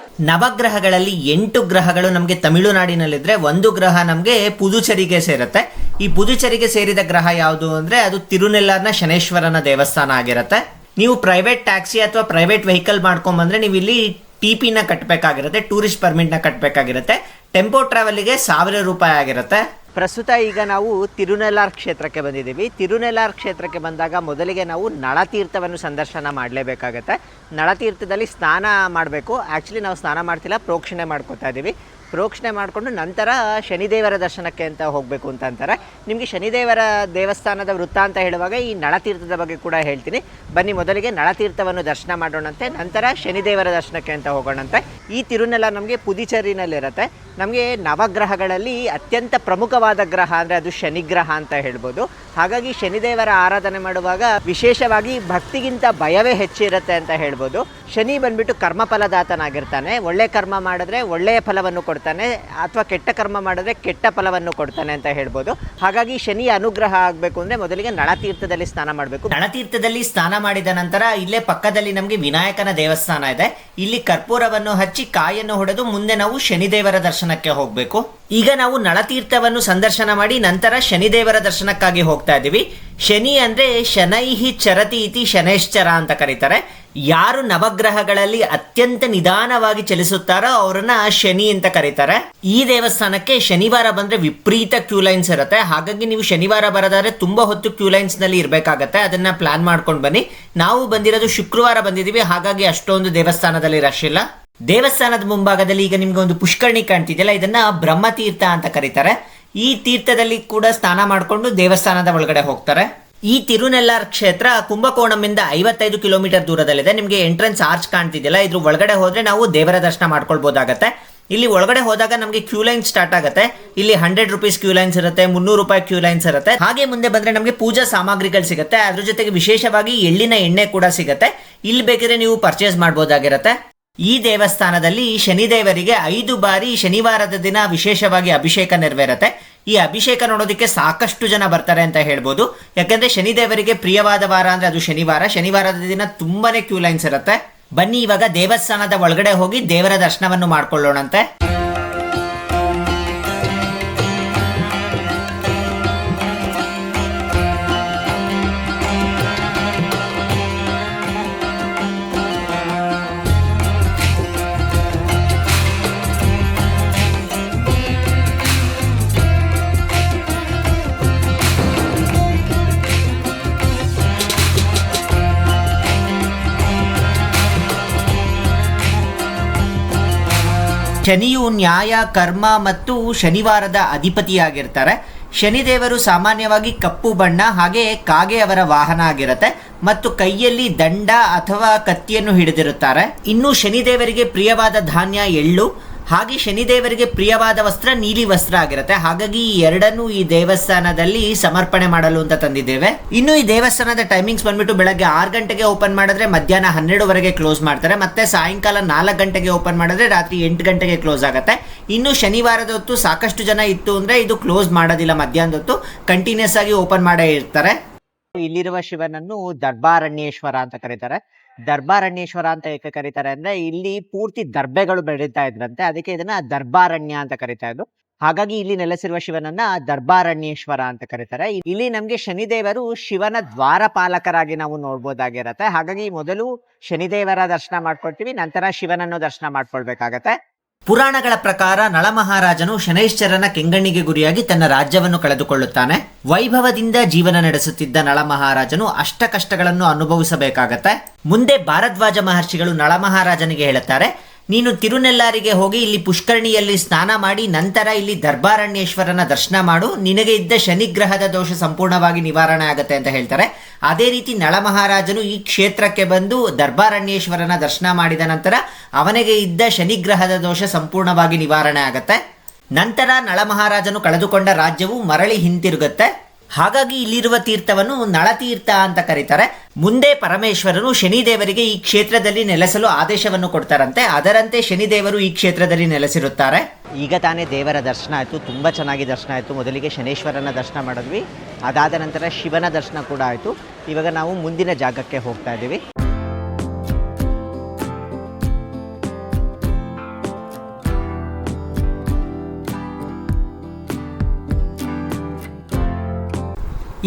ನವಗ್ರಹಗಳಲ್ಲಿ 8 ಗ್ರಹಗಳು ನಮಗೆ ತಮಿಳುನಾಡಿನಲ್ಲಿದ್ರೆ 1 ಗ್ರಹ ನಮಗೆ ಪುದುಚೇರಿಗೆ ಸೇರುತ್ತೆ. ಈ ಪುದುಚೇರಿಗೆ ಸೇರಿದ ಗ್ರಹ ಯಾವುದು ಅಂದ್ರೆ ಅದು ತಿರುನೆಲ್ಲಾರ್ನ ಶನೇಶ್ವರನ ದೇವಸ್ಥಾನ ಆಗಿರುತ್ತೆ. ನೀವು ಪ್ರೈವೇಟ್ ಟ್ಯಾಕ್ಸಿ ಅಥವಾ ಪ್ರೈವೇಟ್ ವೆಹಿಕಲ್ ಮಾಡ್ಕೊಂಡ್ಬಂದ್ರೆ ನೀವು ಇಲ್ಲಿ TP-ನ ಕಟ್ಟಬೇಕಾಗಿರುತ್ತೆ. ಟೂರಿಸ್ಟ್ ಪರ್ಮಿಟ್ನ ಕಟ್ಟಬೇಕಾಗಿರುತ್ತೆ. ಟೆಂಪೋ ಟ್ರಾವೆಲ್ಗೆ 1000 ರೂಪಾಯಿ ಆಗಿರುತ್ತೆ. ಪ್ರಸ್ತುತ ಈಗ ನಾವು ತಿರುನೆಲ್ಲಾರ್ ಕ್ಷೇತ್ರಕ್ಕೆ ಬಂದಿದ್ದೀವಿ. ತಿರುನೆಲ್ಲಾರ್ ಕ್ಷೇತ್ರಕ್ಕೆ ಬಂದಾಗ ಮೊದಲಿಗೆ ನಾವು ನಳತೀರ್ಥವನ್ನು ಸಂದರ್ಶನ ಮಾಡಲೇಬೇಕಾಗತ್ತೆ. ನಳತೀರ್ಥದಲ್ಲಿ ಸ್ನಾನ ಮಾಡಬೇಕು. ಆ್ಯಕ್ಚುಲಿ ನಾವು ಸ್ನಾನ ಮಾಡ್ತಿಲ್ಲ, ಪ್ರೋಕ್ಷಣೆ ಮಾಡ್ಕೋತಾ ಇದ್ದೀವಿ. ಪ್ರೋಕ್ಷಣೆ ಮಾಡಿಕೊಂಡು ನಂತರ ಶನಿದೇವರ ದರ್ಶನಕ್ಕೆ ಅಂತ ಹೋಗಬೇಕು ಅಂತ ಅಂತಾರೆ. ನಿಮಗೆ ಶನಿದೇವರ ದೇವಸ್ಥಾನದ ವೃತ್ತ ಅಂತ ಹೇಳುವಾಗ ಈ ನಳತೀರ್ಥದ ಬಗ್ಗೆ ಕೂಡ ಹೇಳ್ತೀನಿ. ಬನ್ನಿ ಮೊದಲಿಗೆ ನಳತೀರ್ಥವನ್ನು ದರ್ಶನ ಮಾಡೋಣಂತೆ. ನಂತರ ಶನಿದೇವರ ದರ್ಶನಕ್ಕೆ ಅಂತ ಹೋಗೋಣಂತೆ. ಈ ತಿರುನೆಲ್ಲ ನಮಗೆ ಪುದುಚೇರಿನಲ್ಲಿರುತ್ತೆ. ನಮಗೆ ನವಗ್ರಹಗಳಲ್ಲಿ ಅತ್ಯಂತ ಪ್ರಮುಖವಾದ ಗ್ರಹ ಅಂದರೆ ಅದು ಶನಿಗ್ರಹ ಅಂತ ಹೇಳ್ಬೋದು. ಹಾಗಾಗಿ ಶನಿದೇವರ ಆರಾಧನೆ ಮಾಡುವಾಗ ವಿಶೇಷವಾಗಿ ಭಕ್ತಿಗಿಂತ ಭಯವೇ ಹೆಚ್ಚಿರುತ್ತೆ ಅಂತ ಹೇಳ್ಬೋದು. ಶನಿ ಬಂದ್ಬಿಟ್ಟು ಕರ್ಮಫಲದಾತನಾಗಿರ್ತಾನೆ. ಒಳ್ಳೆ ಕರ್ಮ ಮಾಡಿದ್ರೆ ಒಳ್ಳೆಯ ಫಲವನ್ನು ಕೊಡ್ತಾನೆ, ಅಥವಾ ಕೆಟ್ಟ ಕರ್ಮ ಮಾಡಿದ್ರೆ ಕೆಟ್ಟ ಫಲವನ್ನು ಕೊಡ್ತಾನೆ ಅಂತ ಹೇಳ್ಬೋದು. ಹಾಗಾಗಿ ಶನಿಯ ಅನುಗ್ರಹ ಆಗಬೇಕು ಅಂದರೆ ಮೊದಲಿಗೆ ನಳತೀರ್ಥದಲ್ಲಿ ಸ್ನಾನ ಮಾಡಬೇಕು. ನಳತೀರ್ಥದಲ್ಲಿ ಸ್ನಾನ ಮಾಡಿದ ನಂತರ ಇಲ್ಲೇ ಪಕ್ಕದಲ್ಲಿ ನಮಗೆ ವಿನಾಯಕನ ದೇವಸ್ಥಾನ ಇದೆ. ಇಲ್ಲಿ ಕರ್ಪೂರವನ್ನು ಹಚ್ಚಿ ಕಾಯನ್ನು ಹೊಡೆದು ಮುಂದೆ ನಾವು ಶನಿದೇವರ ದರ್ಶನಕ್ಕೆ ಹೋಗಬೇಕು. ಈಗ ನಾವು ನಳತೀರ್ಥವನ್ನು ಸಂದರ್ಶನ ಮಾಡಿ ನಂತರ ಶನಿದೇವರ ದರ್ಶನಕ್ಕಾಗಿ ಹೋಗ್ತಾ ಇದ್ದೀವಿ. ಶನಿ ಅಂದ್ರೆ ಶನೈಹಿ ಚರತಿ ಇತಿ ಶನೈಶ್ಚರ ಅಂತ ಕರೀತಾರೆ. ಯಾರು ನವಗ್ರಹಗಳಲ್ಲಿ ಅತ್ಯಂತ ನಿಧಾನವಾಗಿ ಚಲಿಸುತ್ತಾರೋ ಅವರನ್ನ ಶನಿ ಅಂತ ಕರೀತಾರೆ. ಈ ದೇವಸ್ಥಾನಕ್ಕೆ ಶನಿವಾರ ಬಂದ್ರೆ ವಿಪರೀತ ಕ್ಯೂ ಲೈನ್ಸ್ ಇರುತ್ತೆ. ಹಾಗಾಗಿ ನೀವು ಶನಿವಾರ ಬರೋದಾದ್ರೆ ತುಂಬಾ ಹೊತ್ತು ಕ್ಯೂ ಲೈನ್ಸ್ ನಲ್ಲಿ ಇರಬೇಕಾಗತ್ತೆ. ಅದನ್ನ ಪ್ಲಾನ್ ಮಾಡ್ಕೊಂಡು ಬನ್ನಿ. ನಾವು ಬಂದಿರೋದು ಶುಕ್ರವಾರ ಬಂದಿದ್ದೀವಿ. ಹಾಗಾಗಿ ಅಷ್ಟೊಂದು ದೇವಸ್ಥಾನದಲ್ಲಿ ರಶ್ ಇಲ್ಲ. ದೇವಸ್ಥಾನದ ಮುಂಭಾಗದಲ್ಲಿ ಈಗ ನಿಮ್ಗೆ ಒಂದು ಪುಷ್ಕರಣಿ ಕಾಣ್ತಿದೆಯಲ್ಲ, ಇದನ್ನ ಬ್ರಹ್ಮತೀರ್ಥ ಅಂತ ಕರೀತಾರೆ. ಈ ತೀರ್ಥದಲ್ಲಿ ಕೂಡ ಸ್ನಾನ ಮಾಡಿಕೊಂಡು ದೇವಸ್ಥಾನದ ಒಳಗಡೆ ಹೋಗ್ತಾರೆ. ಈ ತಿರುನೆಲ್ಲಾರ್ ಕ್ಷೇತ್ರ ಕುಂಭಕೋಣಂನಿಂದ 55 ಕಿಲೋಮೀಟರ್ ದೂರದಲ್ಲಿದೆ. ನಿಮಗೆ ಎಂಟ್ರೆನ್ಸ್ ಆರ್ಚ್ ಕಾಣ್ತಿದೆಯಲ್ಲ, ಇದ್ರ ಒಳಗಡೆ ಹೋದ್ರೆ ನಾವು ದೇವರ ದರ್ಶನ ಮಾಡ್ಕೊಳ್ಬಹುದಾಗತ್ತೆ. ಇಲ್ಲಿ ಒಳಗಡೆ ಹೋದಾಗ ನಮಗೆ ಕ್ಯೂ ಲೈನ್ ಸ್ಟಾರ್ಟ್ ಆಗುತ್ತೆ. ಇಲ್ಲಿ 100 ರೂಪೀಸ್ ಕ್ಯೂ ಲೈನ್ಸ್ ಇರುತ್ತೆ, 300 ರೂಪಾಯಿ ಕ್ಯೂ ಲೈನ್ಸ್ ಇರುತ್ತೆ. ಹಾಗೆ ಮುಂದೆ ಬಂದ್ರೆ ನಮಗೆ ಪೂಜಾ ಸಾಮಗ್ರಿಗಳು ಸಿಗುತ್ತೆ. ಅದ್ರ ಜೊತೆಗೆ ವಿಶೇಷವಾಗಿ ಎಳ್ಳಿನ ಎಣ್ಣೆ ಕೂಡ ಸಿಗುತ್ತೆ. ಇಲ್ಲಿ ಬೇಕಿದ್ರೆ ನೀವು ಪರ್ಚೇಸ್ ಮಾಡಬಹುದಾಗಿರುತ್ತೆ. ಈ ದೇವಸ್ಥಾನದಲ್ಲಿ ಶನಿದೇವರಿಗೆ 5 ಬಾರಿ ಶನಿವಾರದ ದಿನ ವಿಶೇಷವಾಗಿ ಅಭಿಷೇಕ ನೆರವೇರುತ್ತೆ. ಈ ಅಭಿಷೇಕ ನೋಡೋದಕ್ಕೆ ಸಾಕಷ್ಟು ಜನ ಬರ್ತಾರೆ ಅಂತ ಹೇಳ್ಬೋದು. ಯಾಕಂದ್ರೆ ಶನಿದೇವರಿಗೆ ಪ್ರಿಯವಾದ ವಾರ ಅಂದ್ರೆ ಅದು ಶನಿವಾರ. ಶನಿವಾರದ ದಿನ ತುಂಬಾನೇ ಕ್ಯೂ ಲೈನ್ಸ್ ಇರುತ್ತೆ. ಬನ್ನಿ ಇವಾಗ ದೇವಸ್ಥಾನದ ಒಳಗಡೆ ಹೋಗಿ ದೇವರ ದರ್ಶನವನ್ನು ಮಾಡ್ಕೊಳ್ಳೋಣಂತೆ. ಶನಿಯು ನ್ಯಾಯ, ಕರ್ಮ ಮತ್ತು ಶನಿವಾರದ ಅಧಿಪತಿಯಾಗಿರ್ತಾರೆ. ಶನಿದೇವರು ಸಾಮಾನ್ಯವಾಗಿ ಕಪ್ಪು ಬಣ್ಣ ಹಾಗೆ ಕಾಗೆ ಅವರ ವಾಹನ ಆಗಿರುತ್ತೆ ಮತ್ತು ಕೈಯಲ್ಲಿ ದಂಡ ಅಥವಾ ಕತ್ತಿಯನ್ನು ಹಿಡಿದಿರುತ್ತಾರೆ. ಇನ್ನು ಶನಿದೇವರಿಗೆ ಪ್ರಿಯವಾದ ಧಾನ್ಯ ಎಳ್ಳು, ಹಾಗೆ ಶನಿದೇವರಿಗೆ ಪ್ರಿಯವಾದ ವಸ್ತ್ರ ನೀಲಿ ವಸ್ತ್ರ ಆಗಿರುತ್ತೆ. ಹಾಗಾಗಿ ಈ ಎರಡನ್ನು ಈ ದೇವಸ್ಥಾನದಲ್ಲಿ ಸಮರ್ಪಣೆ ಮಾಡಲು ಅಂತ ತಂದಿದ್ದೇವೆ. ಇನ್ನು ಈ ದೇವಸ್ಥಾನದ ಟೈಮಿಂಗ್ಸ್ ಬಂದ್ಬಿಟ್ಟು ಬೆಳಗ್ಗೆ 6 ಗಂಟೆಗೆ ಓಪನ್ ಮಾಡಿದ್ರೆ ಮಧ್ಯಾಹ್ನ 12ವರೆಗೆ ಕ್ಲೋಸ್ ಮಾಡ್ತಾರೆ. ಮತ್ತೆ ಸಾಯಂಕಾಲ 4 ಗಂಟೆಗೆ ಓಪನ್ ಮಾಡಿದ್ರೆ ರಾತ್ರಿ 8 ಗಂಟೆಗೆ ಕ್ಲೋಸ್ ಆಗುತ್ತೆ. ಇನ್ನು ಶನಿವಾರದ ಹೊತ್ತು ಸಾಕಷ್ಟು ಜನ ಇತ್ತು ಅಂದ್ರೆ ಇದು ಕ್ಲೋಸ್ ಮಾಡೋದಿಲ್ಲ. ಮಧ್ಯಾಹ್ನದ ಹೊತ್ತು ಕಂಟಿನ್ಯೂಸ್ ಆಗಿ ಓಪನ್ ಮಾಡೇ ಇರ್ತಾರೆ. ಇಲ್ಲಿರುವ ಶಿವನನ್ನು ದರ್ಬಾರಣ್ಯೇಶ್ವರ ಅಂತ ಕರೀತಾರೆ. ದರ್ಬಾರಣ್ಯೇಶ್ವರ ಅಂತ ಏಕೆ ಕರೀತಾರೆ ಅಂದ್ರೆ ಇಲ್ಲಿ ಪೂರ್ತಿ ದರ್ಬೆಗಳು ಬೆಳೀತಾ ಇದ್ರಂತೆ, ಅದಕ್ಕೆ ಇದನ್ನ ದರ್ಬಾರಣ್ಯ ಅಂತ ಕರೀತಾ ಇದ್ರು. ಹಾಗಾಗಿ ಇಲ್ಲಿ ನೆಲೆಸಿರುವ ಶಿವನನ್ನ ದರ್ಬಾರಣ್ಯೇಶ್ವರ ಅಂತ ಕರೀತಾರೆ. ಇಲ್ಲಿ ನಮ್ಗೆ ಶನಿದೇವರು ಶಿವನ ದ್ವಾರಪಾಲಕರಾಗಿ ನಾವು ನೋಡ್ಬೋದಾಗಿರತ್ತೆ. ಹಾಗಾಗಿ ಮೊದಲು ಶನಿದೇವರ ದರ್ಶನ ಮಾಡ್ಕೊಳ್ತೀವಿ, ನಂತರ ಶಿವನನ್ನು ದರ್ಶನ ಮಾಡ್ಕೊಳ್ಬೇಕಾಗತ್ತೆ. ಪುರಾಣಗಳ ಪ್ರಕಾರ ನಳಮಹಾರಾಜನು ಶನೈಶ್ಚರನ ಕೆಂಗಣ್ಣಿಗೆ ಗುರಿಯಾಗಿ ತನ್ನ ರಾಜ್ಯವನ್ನು ಕಳೆದುಕೊಳ್ಳುತ್ತಾನೆ. ವೈಭವದಿಂದ ಜೀವನ ನಡೆಸುತ್ತಿದ್ದ ನಳಮಹಾರಾಜನು ಅಷ್ಟ ಕಷ್ಟಗಳನ್ನು ಅನುಭವಿಸಬೇಕಾಗತ್ತೆ. ಮುಂದೆ ಭಾರದ್ವಾಜ ಮಹರ್ಷಿಗಳು ನಳಮಹಾರಾಜನಿಗೆ ಹೇಳುತ್ತಾರೆ, ನೀನು ತಿರುನೆಲ್ಲಾರಿಗೆ ಹೋಗಿ ಇಲ್ಲಿ ಪುಷ್ಕರಣಿಯಲ್ಲಿ ಸ್ನಾನ ಮಾಡಿ ನಂತರ ಇಲ್ಲಿ ದರ್ಬಾರಣ್ಯೇಶ್ವರನ ದರ್ಶನ ಮಾಡು, ನಿನಗೆ ಇದ್ದ ಶನಿಗ್ರಹದ ದೋಷ ಸಂಪೂರ್ಣವಾಗಿ ನಿವಾರಣೆ ಆಗುತ್ತೆ ಅಂತ ಹೇಳ್ತಾರೆ. ಅದೇ ರೀತಿ ನಳಮಹಾರಾಜನು ಈ ಕ್ಷೇತ್ರಕ್ಕೆ ಬಂದು ದರ್ಬಾರಣ್ಯೇಶ್ವರನ ದರ್ಶನ ಮಾಡಿದ ನಂತರ ಅವನಿಗೆ ಇದ್ದ ಶನಿಗ್ರಹದ ದೋಷ ಸಂಪೂರ್ಣವಾಗಿ ನಿವಾರಣೆ ಆಗುತ್ತೆ. ನಂತರ ನಳಮಹಾರಾಜನು ಕಳೆದುಕೊಂಡ ರಾಜ್ಯವು ಮರಳಿ ಹಿಂತಿರುಗುತ್ತೆ. ಹಾಗಾಗಿ ಇಲ್ಲಿರುವ ತೀರ್ಥವನ್ನು ನಳತೀರ್ಥ ಅಂತ ಕರೀತಾರೆ. ಮುಂದೆ ಪರಮೇಶ್ವರನು ಶನಿದೇವರಿಗೆ ಈ ಕ್ಷೇತ್ರದಲ್ಲಿ ನೆಲೆಸಲು ಆದೇಶವನ್ನು ಕೊಡ್ತಾರಂತೆ. ಅದರಂತೆ ಶನಿದೇವರು ಈ ಕ್ಷೇತ್ರದಲ್ಲಿ ನೆಲೆಸಿರುತ್ತಾರೆ. ಈಗ ತಾನೇ ದೇವರ ದರ್ಶನ ಆಯಿತು, ತುಂಬ ಚೆನ್ನಾಗಿ ದರ್ಶನ ಆಯಿತು. ಮೊದಲಿಗೆ ಶನೇಶ್ವರನ ದರ್ಶನ ಮಾಡಿದ್ವಿ, ಅದಾದ ನಂತರ ಶಿವನ ದರ್ಶನ ಕೂಡ ಆಯಿತು. ಇವಾಗ ನಾವು ಮುಂದಿನ ಜಾಗಕ್ಕೆ ಹೋಗ್ತಾ ಇದ್ದೀವಿ.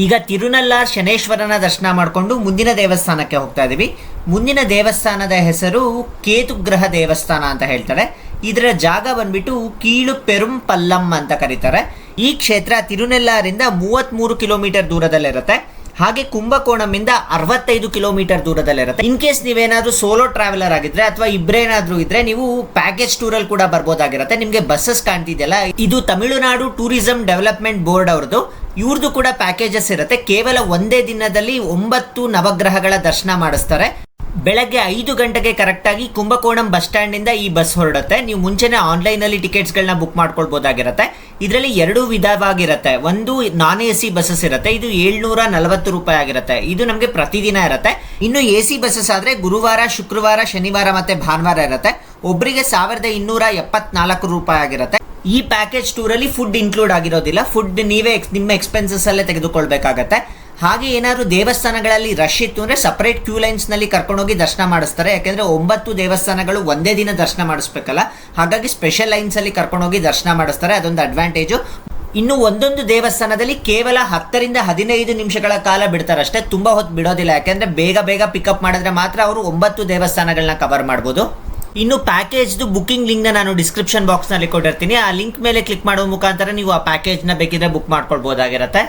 ಈಗ ತಿರುನಲ್ಲಾರ್ ಶನೇಶ್ವರನ ದರ್ಶನ ಮಾಡಿಕೊಂಡು ಮುಂದಿನ ದೇವಸ್ಥಾನಕ್ಕೆ ಹೋಗ್ತಾ ಇದ್ದೀವಿ. ಮುಂದಿನ ದೇವಸ್ಥಾನದ ಹೆಸರು ಕೇತುಗ್ರಹ ದೇವಸ್ಥಾನ ಅಂತ ಹೇಳ್ತಾರೆ. ಇದರ ಜಾಗ ಬಂದ್ಬಿಟ್ಟು ಕೀಳು ಪೆರುಂಪಲ್ಲಂ ಅಂತ ಕರೀತಾರೆ. ಈ ಕ್ಷೇತ್ರ ತಿರುನೆಲ್ಲಾರಿಂದ 33 ಕಿಲೋಮೀಟರ್ ದೂರದಲ್ಲಿರುತ್ತೆ. ಹಾಗೆ ಕುಂಭಕೋಣಂನಿಂದ 65 ಕಿಲೋಮೀಟರ್ ದೂರದಲ್ಲಿರುತ್ತೆ. ಇನ್ ಕೇಸ್ ನೀವೇನಾದ್ರೂ ಸೋಲೋ ಟ್ರಾವೆಲರ್ ಆಗಿದ್ರೆ ಅಥವಾ ಇಬ್ಬರೇನಾದ್ರೂ ಇದ್ರೆ ನೀವು ಪ್ಯಾಕೇಜ್ ಟೂರ್ ಅಲ್ಲಿ ಕೂಡ ಬರ್ಬೋದಾಗಿರುತ್ತೆ. ನಿಮ್ಗೆ ಬಸ್ಸಸ್ ಕಾಣ್ತಿದೆಯಲ್ಲ, ಇದು ತಮಿಳುನಾಡು ಟೂರಿಸಂ ಡೆವಲಪ್ಮೆಂಟ್ ಬೋರ್ಡ್ ಅವ್ರದ್ದು. ಇವ್ರದ್ದು ಕೂಡ ಪ್ಯಾಕೇಜಸ್ ಇರುತ್ತೆ. ಕೇವಲ ಒಂದೇ ದಿನದಲ್ಲಿ 9 ನವಗ್ರಹಗಳ ದರ್ಶನ ಮಾಡಿಸ್ತಾರೆ. ಬೆಳಗ್ಗೆ 5 ಗಂಟೆಗೆ ಕರೆಕ್ಟಾಗಿ ಕುಂಭಕೋಣಂ ಬಸ್ ಸ್ಟ್ಯಾಂಡಿಂದ ಈ ಬಸ್ ಹೊರಡುತ್ತೆ. ನೀವು ಮುಂಚೆನೇ ಆನ್ಲೈನಲ್ಲಿ ಟಿಕೆಟ್ಸ್ಗಳನ್ನ ಬುಕ್ ಮಾಡ್ಕೊಳ್ಬೋದಾಗಿರುತ್ತೆ. ಇದರಲ್ಲಿ 2 ವಿಧವಾಗಿರುತ್ತೆ. ಒಂದು ನಾನ್ ಎ ಸಿ ಬಸ್ಸಸ್ ಇರುತ್ತೆ, ಇದು 740 ರೂಪಾಯಿ ಆಗಿರುತ್ತೆ. ಇದು ನಮಗೆ ಪ್ರತಿದಿನ ಇರುತ್ತೆ. ಇನ್ನು ಎ ಸಿ ಬಸ್ಸಸ್ ಆದರೆ ಗುರುವಾರ, ಶುಕ್ರವಾರ, ಶನಿವಾರ ಮತ್ತು ಭಾನುವಾರ ಇರುತ್ತೆ. ಒಬ್ಬರಿಗೆ 1274 ರೂಪಾಯಿ ಆಗಿರುತ್ತೆ. ಈ ಪ್ಯಾಕೇಜ್ ಟೂರಲ್ಲಿ ಫುಡ್ ಇನ್ಕ್ಲೂಡ್ ಆಗಿರೋದಿಲ್ಲ. ಫುಡ್ ನೀವೇ ನಿಮ್ಮ ಎಕ್ಸ್ಪೆನ್ಸಸ್ ಅಲ್ಲೇ ತೆಗೆದುಕೊಳ್ಬೇಕಾಗತ್ತೆ. ಹಾಗೆ ಏನಾದ್ರು ದೇವಸ್ಥಾನಗಳಲ್ಲಿ ರಶ್ ಇತ್ತು ಅಂದರೆ ಸಪರೇಟ್ ಕ್ಯೂ ಲೈನ್ಸ್ನಲ್ಲಿ ಕರ್ಕೊಂಡೋಗಿ ದರ್ಶನ ಮಾಡಿಸ್ತಾರೆ. ಯಾಕೆಂದರೆ 9 ದೇವಸ್ಥಾನಗಳು ಒಂದೇ ದಿನ ದರ್ಶನ ಮಾಡಿಸ್ಬೇಕಲ್ಲ, ಹಾಗಾಗಿ ಸ್ಪೆಷಲ್ ಲೈನ್ಸಲ್ಲಿ ಕರ್ಕೊಂಡೋಗಿ ದರ್ಶನ ಮಾಡಿಸ್ತಾರೆ. ಅದೊಂದು ಅಡ್ವಾಂಟೇಜು. ಇನ್ನು ಒಂದೊಂದು ದೇವಸ್ಥಾನದಲ್ಲಿ ಕೇವಲ 10 ರಿಂದ 15 ನಿಮಿಷಗಳ ಕಾಲ ಬಿಡ್ತಾರಷ್ಟೇ, ತುಂಬ ಹೊತ್ತು ಬಿಡೋದಿಲ್ಲ. ಯಾಕೆಂದರೆ ಬೇಗ ಪಿಕಪ್ ಮಾಡಿದ್ರೆ ಮಾತ್ರ ಅವರು 9 ದೇವಸ್ಥಾನಗಳನ್ನ ಕವರ್ ಮಾಡ್ಬೋದು. ಇನ್ನು ಪ್ಯಾಕೇಜ್ದು ಬುಕ್ಕಿಂಗ್ ಲಿಂಕ್ನ ನಾನು ಡಿಸ್ಕ್ರಿಪ್ಷನ್ ಬಾಕ್ಸ್ನಲ್ಲಿ ಕೊಟ್ಟಿರ್ತೀನಿ. ಆ ಲಿಂಕ್ ಮೇಲೆ ಕ್ಲಿಕ್ ಮಾಡೋ ಮುಖಾಂತರ ನೀವು ಆ ಪ್ಯಾಕೇಜ್ನ ಬೇಕಿದ್ರೆ ಬುಕ್ ಮಾಡ್ಕೊಳ್ಬೋದಾಗಿರುತ್ತೆ.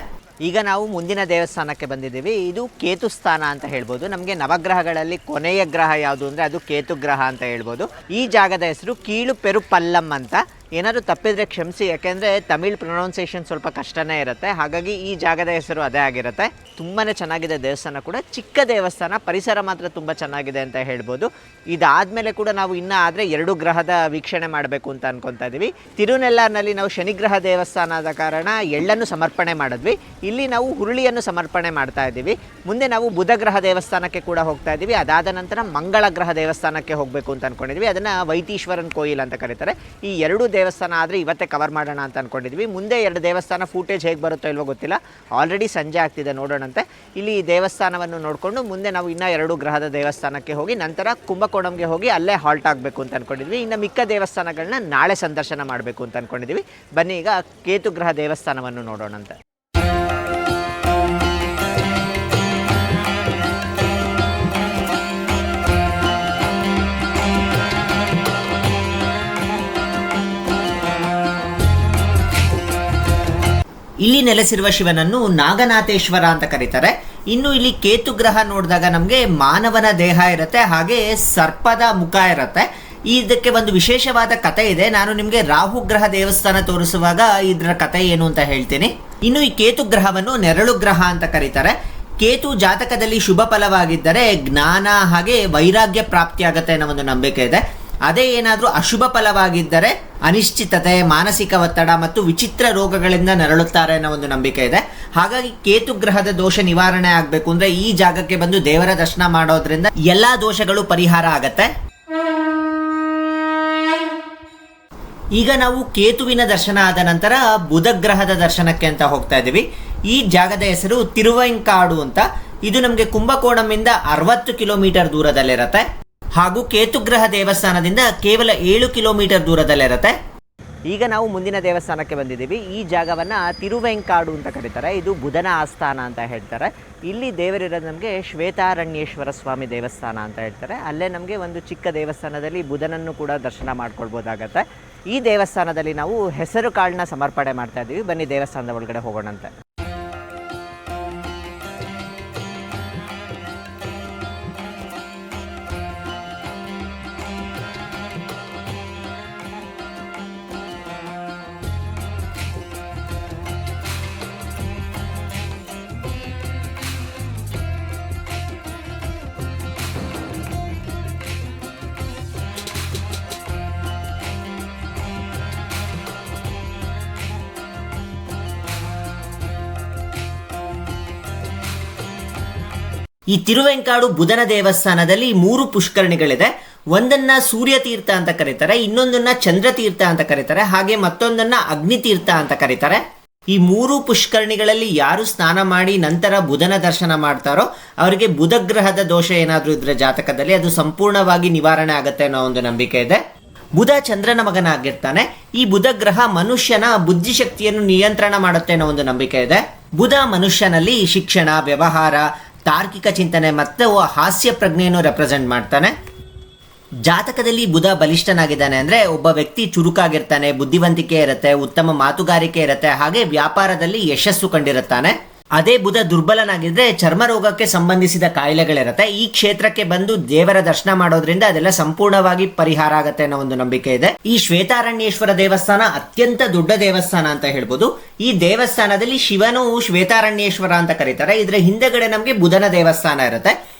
ಈಗ ನಾವು ಮುಂದಿನ ದೇವಸ್ಥಾನಕ್ಕೆ ಬಂದಿದ್ದೀವಿ. ಇದು ಕೇತು ಸ್ಥಾನ ಅಂತ ಹೇಳ್ಬೋದು. ನಮಗೆ ನವಗ್ರಹಗಳಲ್ಲಿ ಕೊನೆಯ ಗ್ರಹ ಯಾವುದು ಅಂದರೆ ಅದು ಕೇತು ಗ್ರಹ ಅಂತ ಹೇಳ್ಬೋದು. ಈ ಜಾಗದ ಹೆಸರು ಕೀಳು ಪೆರುಪಲ್ಲಂ ಅಂತ. ಏನಾದರೂ ತಪ್ಪಿದರೆ ಕ್ಷಮಿಸಿ, ಯಾಕೆಂದರೆ ತಮಿಳ್ ಪ್ರೊನೌನ್ಸಿಯೇಷನ್ ಸ್ವಲ್ಪ ಕಷ್ಟನೇ ಇರುತ್ತೆ. ಹಾಗಾಗಿ ಈ ಜಾಗದ ಹೆಸರು ಅದೇ ಆಗಿರುತ್ತೆ. ತುಂಬಾ ಚೆನ್ನಾಗಿದೆ ದೇವಸ್ಥಾನ ಕೂಡ, ಚಿಕ್ಕ ದೇವಸ್ಥಾನ, ಪರಿಸರ ಮಾತ್ರ ತುಂಬ ಚೆನ್ನಾಗಿದೆ ಅಂತ ಹೇಳ್ಬೋದು. ಇದಾದಮೇಲೆ ಕೂಡ ನಾವು ಇನ್ನೂ ಆದರೆ 2 ಗ್ರಹದ ವೀಕ್ಷಣೆ ಮಾಡಬೇಕು ಅಂತ ಅನ್ಕೊತಾ ಇದ್ದೀವಿ. ತಿರುನೆಲ್ಲಾರ್ನಲ್ಲಿ ನಾವು ಶನಿಗ್ರಹ ದೇವಸ್ಥಾನದ ಕಾರಣ ಎಳ್ಳನ್ನು ಸಮರ್ಪಣೆ ಮಾಡಿದ್ವಿ. ಇಲ್ಲಿ ನಾವು ಹುರುಳಿಯನ್ನು ಸಮರ್ಪಣೆ ಮಾಡ್ತಾ ಇದ್ದೀವಿ. ಮುಂದೆ ನಾವು ಬುಧ ಗ್ರಹ ದೇವಸ್ಥಾನಕ್ಕೆ ಕೂಡ ಹೋಗ್ತಾ ಇದ್ದೀವಿ. ಅದಾದ ನಂತರ ಮಂಗಳ ಗ್ರಹ ದೇವಸ್ಥಾನಕ್ಕೆ ಹೋಗಬೇಕು ಅಂತ ಅಂದ್ಕೊಂಡಿದ್ವಿ. ಅದನ್ನು ವೈತೀಶ್ವರನ್ ಕೋಯಿಲ್ ಅಂತ ಕರೀತಾರೆ. ಈ 2 ದೇವಸ್ಥಾನ ಆದರೆ ಇವತ್ತೇ ಕವರ್ ಮಾಡೋಣ ಅಂತ ಅಂದ್ಕೊಂಡಿದ್ವಿ. ಮುಂದೆ 2 ದೇವಸ್ಥಾನ ಫೂಟೇಜ್ ಹೇಗೆ ಬರುತ್ತೋ ಇಲ್ವೋ ಗೊತ್ತಿಲ್ಲ. ಆಲ್ರೆಡಿ ಸಂಜೆ ಆಗ್ತಿದೆ, ನೋಡೋಣಂತೆ. ಇಲ್ಲಿ ಈ ದೇವಸ್ಥಾನವನ್ನು ನೋಡಿಕೊಂಡು ಮುಂದೆ ನಾವು ಇನ್ನೂ 2 ಗ್ರಹದ ದೇವಸ್ಥಾನಕ್ಕೆ ಹೋಗಿ ನಂತರ ಕುಂಭಕೋಣಂಗೆ ಹೋಗಿ ಅಲ್ಲೇ ಹಾಲ್ಟ್ ಆಗಬೇಕು ಅಂತ ಅಂದ್ಕೊಂಡಿದ್ವಿ. ಇನ್ನು ಮಿಕ್ಕ ದೇವಸ್ಥಾನಗಳನ್ನ ನಾಳೆ ಸಂದರ್ಶನ ಮಾಡಬೇಕು ಅಂತ ಅಂದ್ಕೊಂಡಿದ್ವಿ. ಬನ್ನಿ ಈಗ ಕೇತು ಗ್ರಹ ದೇವಸ್ಥಾನವನ್ನು ನೋಡೋಣಂತೆ. ಇಲ್ಲಿ ನೆಲೆಸಿರುವ ಶಿವನನ್ನು ನಾಗನಾಥೇಶ್ವರ ಅಂತ ಕರೀತಾರೆ. ಇನ್ನು ಇಲ್ಲಿ ಕೇತು ಗ್ರಹ ನೋಡಿದಾಗ ನಮಗೆ ಮಾನವನ ದೇಹ ಇರುತ್ತೆ, ಹಾಗೆ ಸರ್ಪದ ಮುಖ ಇರುತ್ತೆ. ಇದಕ್ಕೆ ಒಂದು ವಿಶೇಷವಾದ ಕಥೆ ಇದೆ. ನಾನು ನಿಮಗೆ ರಾಹು ಗ್ರಹ ದೇವಸ್ಥಾನ ತೋರಿಸುವಾಗ ಇದರ ಕಥೆ ಏನು ಅಂತ ಹೇಳ್ತೀನಿ. ಇನ್ನು ಈ ಕೇತು ಗ್ರಹವನ್ನು ನೆರಳು ಗ್ರಹ ಅಂತ ಕರೀತಾರೆ. ಕೇತು ಜಾತಕದಲ್ಲಿ ಶುಭ ಫಲವಾಗಿದ್ದರೆ ಜ್ಞಾನ ಹಾಗೆ ವೈರಾಗ್ಯ ಪ್ರಾಪ್ತಿಯಾಗತ್ತೆ ಅನ್ನೋ ಒಂದು ನಂಬಿಕೆ ಇದೆ. ಅದೇ ಏನಾದರೂ ಅಶುಭ ಫಲವಾಗಿದ್ದರೆ ಅನಿಶ್ಚಿತತೆ, ಮಾನಸಿಕ ಒತ್ತಡ ಮತ್ತು ವಿಚಿತ್ರ ರೋಗಗಳಿಂದ ನರಳುತ್ತಾರೆ ಅನ್ನೋ ಒಂದು ನಂಬಿಕೆ ಇದೆ. ಹಾಗಾಗಿ ಕೇತು ಗ್ರಹದ ದೋಷ ನಿವಾರಣೆ ಆಗಬೇಕು ಅಂದರೆ ಈ ಜಾಗಕ್ಕೆ ಬಂದು ದೇವರ ದರ್ಶನ ಮಾಡೋದ್ರಿಂದ ಎಲ್ಲಾ ದೋಷಗಳು ಪರಿಹಾರ ಆಗತ್ತೆ. ಈಗ ನಾವು ಕೇತುವಿನ ದರ್ಶನ ಆದ ನಂತರ ಬುಧ ಗ್ರಹದ ದರ್ಶನಕ್ಕೆ ಅಂತ ಹೋಗ್ತಾ ಇದ್ದೀವಿ. ಈ ಜಾಗದ ಹೆಸರು ತಿರುವೆಂಕಾಡು ಅಂತ. ಇದು ನಮಗೆ ಕುಂಭಕೋಣಂನಿಂದ 60 ಕಿಲೋಮೀಟರ್ ದೂರದಲ್ಲಿರುತ್ತೆ. ಹಾಗೂ ಕೇತು ಗ್ರಹ ದೇವಸ್ಥಾನದಿಂದ ಕೇವಲ 7 ಕಿಲೋಮೀಟರ್ ದೂರದಲ್ಲಿರುತ್ತೆ. ಈಗ ನಾವು ಮುಂದಿನ ದೇವಸ್ಥಾನಕ್ಕೆ ಬಂದಿದ್ದೀವಿ. ಈ ಜಾಗವನ್ನು ತಿರುವೆಂಕಾಡು ಅಂತ ಕರೀತಾರೆ. ಇದು ಬುಧನ ಆಸ್ಥಾನ ಅಂತ ಹೇಳ್ತಾರೆ. ಇಲ್ಲಿ ದೇವರಿರೋದು ನಮಗೆ ಶ್ವೇತಾರಣ್ಯೇಶ್ವರ ಸ್ವಾಮಿ ದೇವಸ್ಥಾನ ಅಂತ ಹೇಳ್ತಾರೆ. ಅಲ್ಲೇ ನಮಗೆ ಒಂದು ಚಿಕ್ಕ ದೇವಸ್ಥಾನದಲ್ಲಿ ಬುಧನನ್ನು ಕೂಡ ದರ್ಶನ ಮಾಡ್ಕೊಳ್ಬೋದಾಗತ್ತೆ. ಈ ದೇವಸ್ಥಾನದಲ್ಲಿ ನಾವು ಹೆಸರು ಕಾಳನ್ನ ಸಮರ್ಪಣೆ ಮಾಡ್ತಾ ಇದ್ದೀವಿ. ಬನ್ನಿ ದೇವಸ್ಥಾನದ ಒಳಗಡೆ ಹೋಗೋಣಂತೆ. ಈ ತಿರುವೆಂಕಾಡು ಬುಧನ ದೇವಸ್ಥಾನದಲ್ಲಿ 3 ಪುಷ್ಕರಣಿಗಳಿದೆ. ಒಂದನ್ನ ಸೂರ್ಯ ತೀರ್ಥ ಅಂತ ಕರೀತಾರೆ, ಇನ್ನೊಂದನ್ನ ಚಂದ್ರ ತೀರ್ಥ ಅಂತ ಕರೀತಾರೆ, ಹಾಗೆ ಮತ್ತೊಂದನ್ನ ಅಗ್ನಿ ತೀರ್ಥ ಅಂತ ಕರೀತಾರೆ. ಈ 3 ಪುಷ್ಕರಣಿಗಳಲ್ಲಿ ಯಾರು ಸ್ನಾನ ಮಾಡಿ ನಂತರ ಬುಧನ ದರ್ಶನ ಮಾಡ್ತಾರೋ ಅವರಿಗೆ ಬುಧ ಗ್ರಹದ ದೋಷ ಏನಾದರೂ ಇದ್ರೆ ಜಾತಕದಲ್ಲಿ ಅದು ಸಂಪೂರ್ಣವಾಗಿ ನಿವಾರಣೆ ಆಗುತ್ತೆ ಅನ್ನೋ ಒಂದು ನಂಬಿಕೆ ಇದೆ. ಬುಧ ಚಂದ್ರನ ಮಗನಾಗಿರ್ತಾನೆ. ಈ ಬುಧ ಗ್ರಹ ಮನುಷ್ಯನ ಬುದ್ಧಿಶಕ್ತಿಯನ್ನು ನಿಯಂತ್ರಣ ಮಾಡುತ್ತೆ ಅನ್ನೋ ಒಂದು ನಂಬಿಕೆ ಇದೆ. ಬುಧ ಮನುಷ್ಯನಲ್ಲಿ ಶಿಕ್ಷಣ, ವ್ಯವಹಾರ, ತಾರ್ಕಿಕ ಚಿಂತನೆ ಮತ್ತು ಹಾಸ್ಯ ಪ್ರಜ್ಞೆಯನ್ನು ರೆಪ್ರೆಸೆಂಟ್ ಮಾಡ್ತಾನೆ. ಜಾತಕದಲ್ಲಿ ಬುಧ ಬಲಿಷ್ಠನಾಗಿದ್ದಾನೆ ಅಂದರೆ ಒಬ್ಬ ವ್ಯಕ್ತಿ ಚುರುಕಾಗಿರ್ತಾನೆ, ಬುದ್ಧಿವಂತಿಕೆ ಇರುತ್ತೆ, ಉತ್ತಮ ಮಾತುಗಾರಿಕೆ ಇರುತ್ತೆ, ಹಾಗೆ ವ್ಯಾಪಾರದಲ್ಲಿ ಯಶಸ್ಸು ಕಂಡಿರುತ್ತಾನೆ. ಅದೇ ಬುಧ ದುರ್ಬಲನಾಗಿದ್ರೆ ಚರ್ಮ ರೋಗಕ್ಕೆ ಸಂಬಂಧಿಸಿದ ಕಾಯಿಲೆಗಳಿರುತ್ತೆ. ಈ ಕ್ಷೇತ್ರಕ್ಕೆ ಬಂದು ದೇವರ ದರ್ಶನ ಮಾಡೋದ್ರಿಂದ ಅದೆಲ್ಲ ಸಂಪೂರ್ಣವಾಗಿ ಪರಿಹಾರ ಆಗುತ್ತೆ ಅನ್ನೋ ಒಂದು ನಂಬಿಕೆ ಇದೆ. ಈ ಶ್ವೇತಾರಣ್ಯೇಶ್ವರ ದೇವಸ್ಥಾನ ಅತ್ಯಂತ ದೊಡ್ಡ ದೇವಸ್ಥಾನ ಅಂತ ಹೇಳ್ಬೋದು. ಈ ದೇವಸ್ಥಾನದಲ್ಲಿ ಶಿವನು ಶ್ವೇತಾರಣ್ಯೇಶ್ವರ ಅಂತ ಕರೀತಾರೆ. ಇದರ ಹಿಂದೆಗಡೆ ನಮಗೆ ಬುಧನ ದೇವಸ್ಥಾನ ಇರುತ್ತೆ.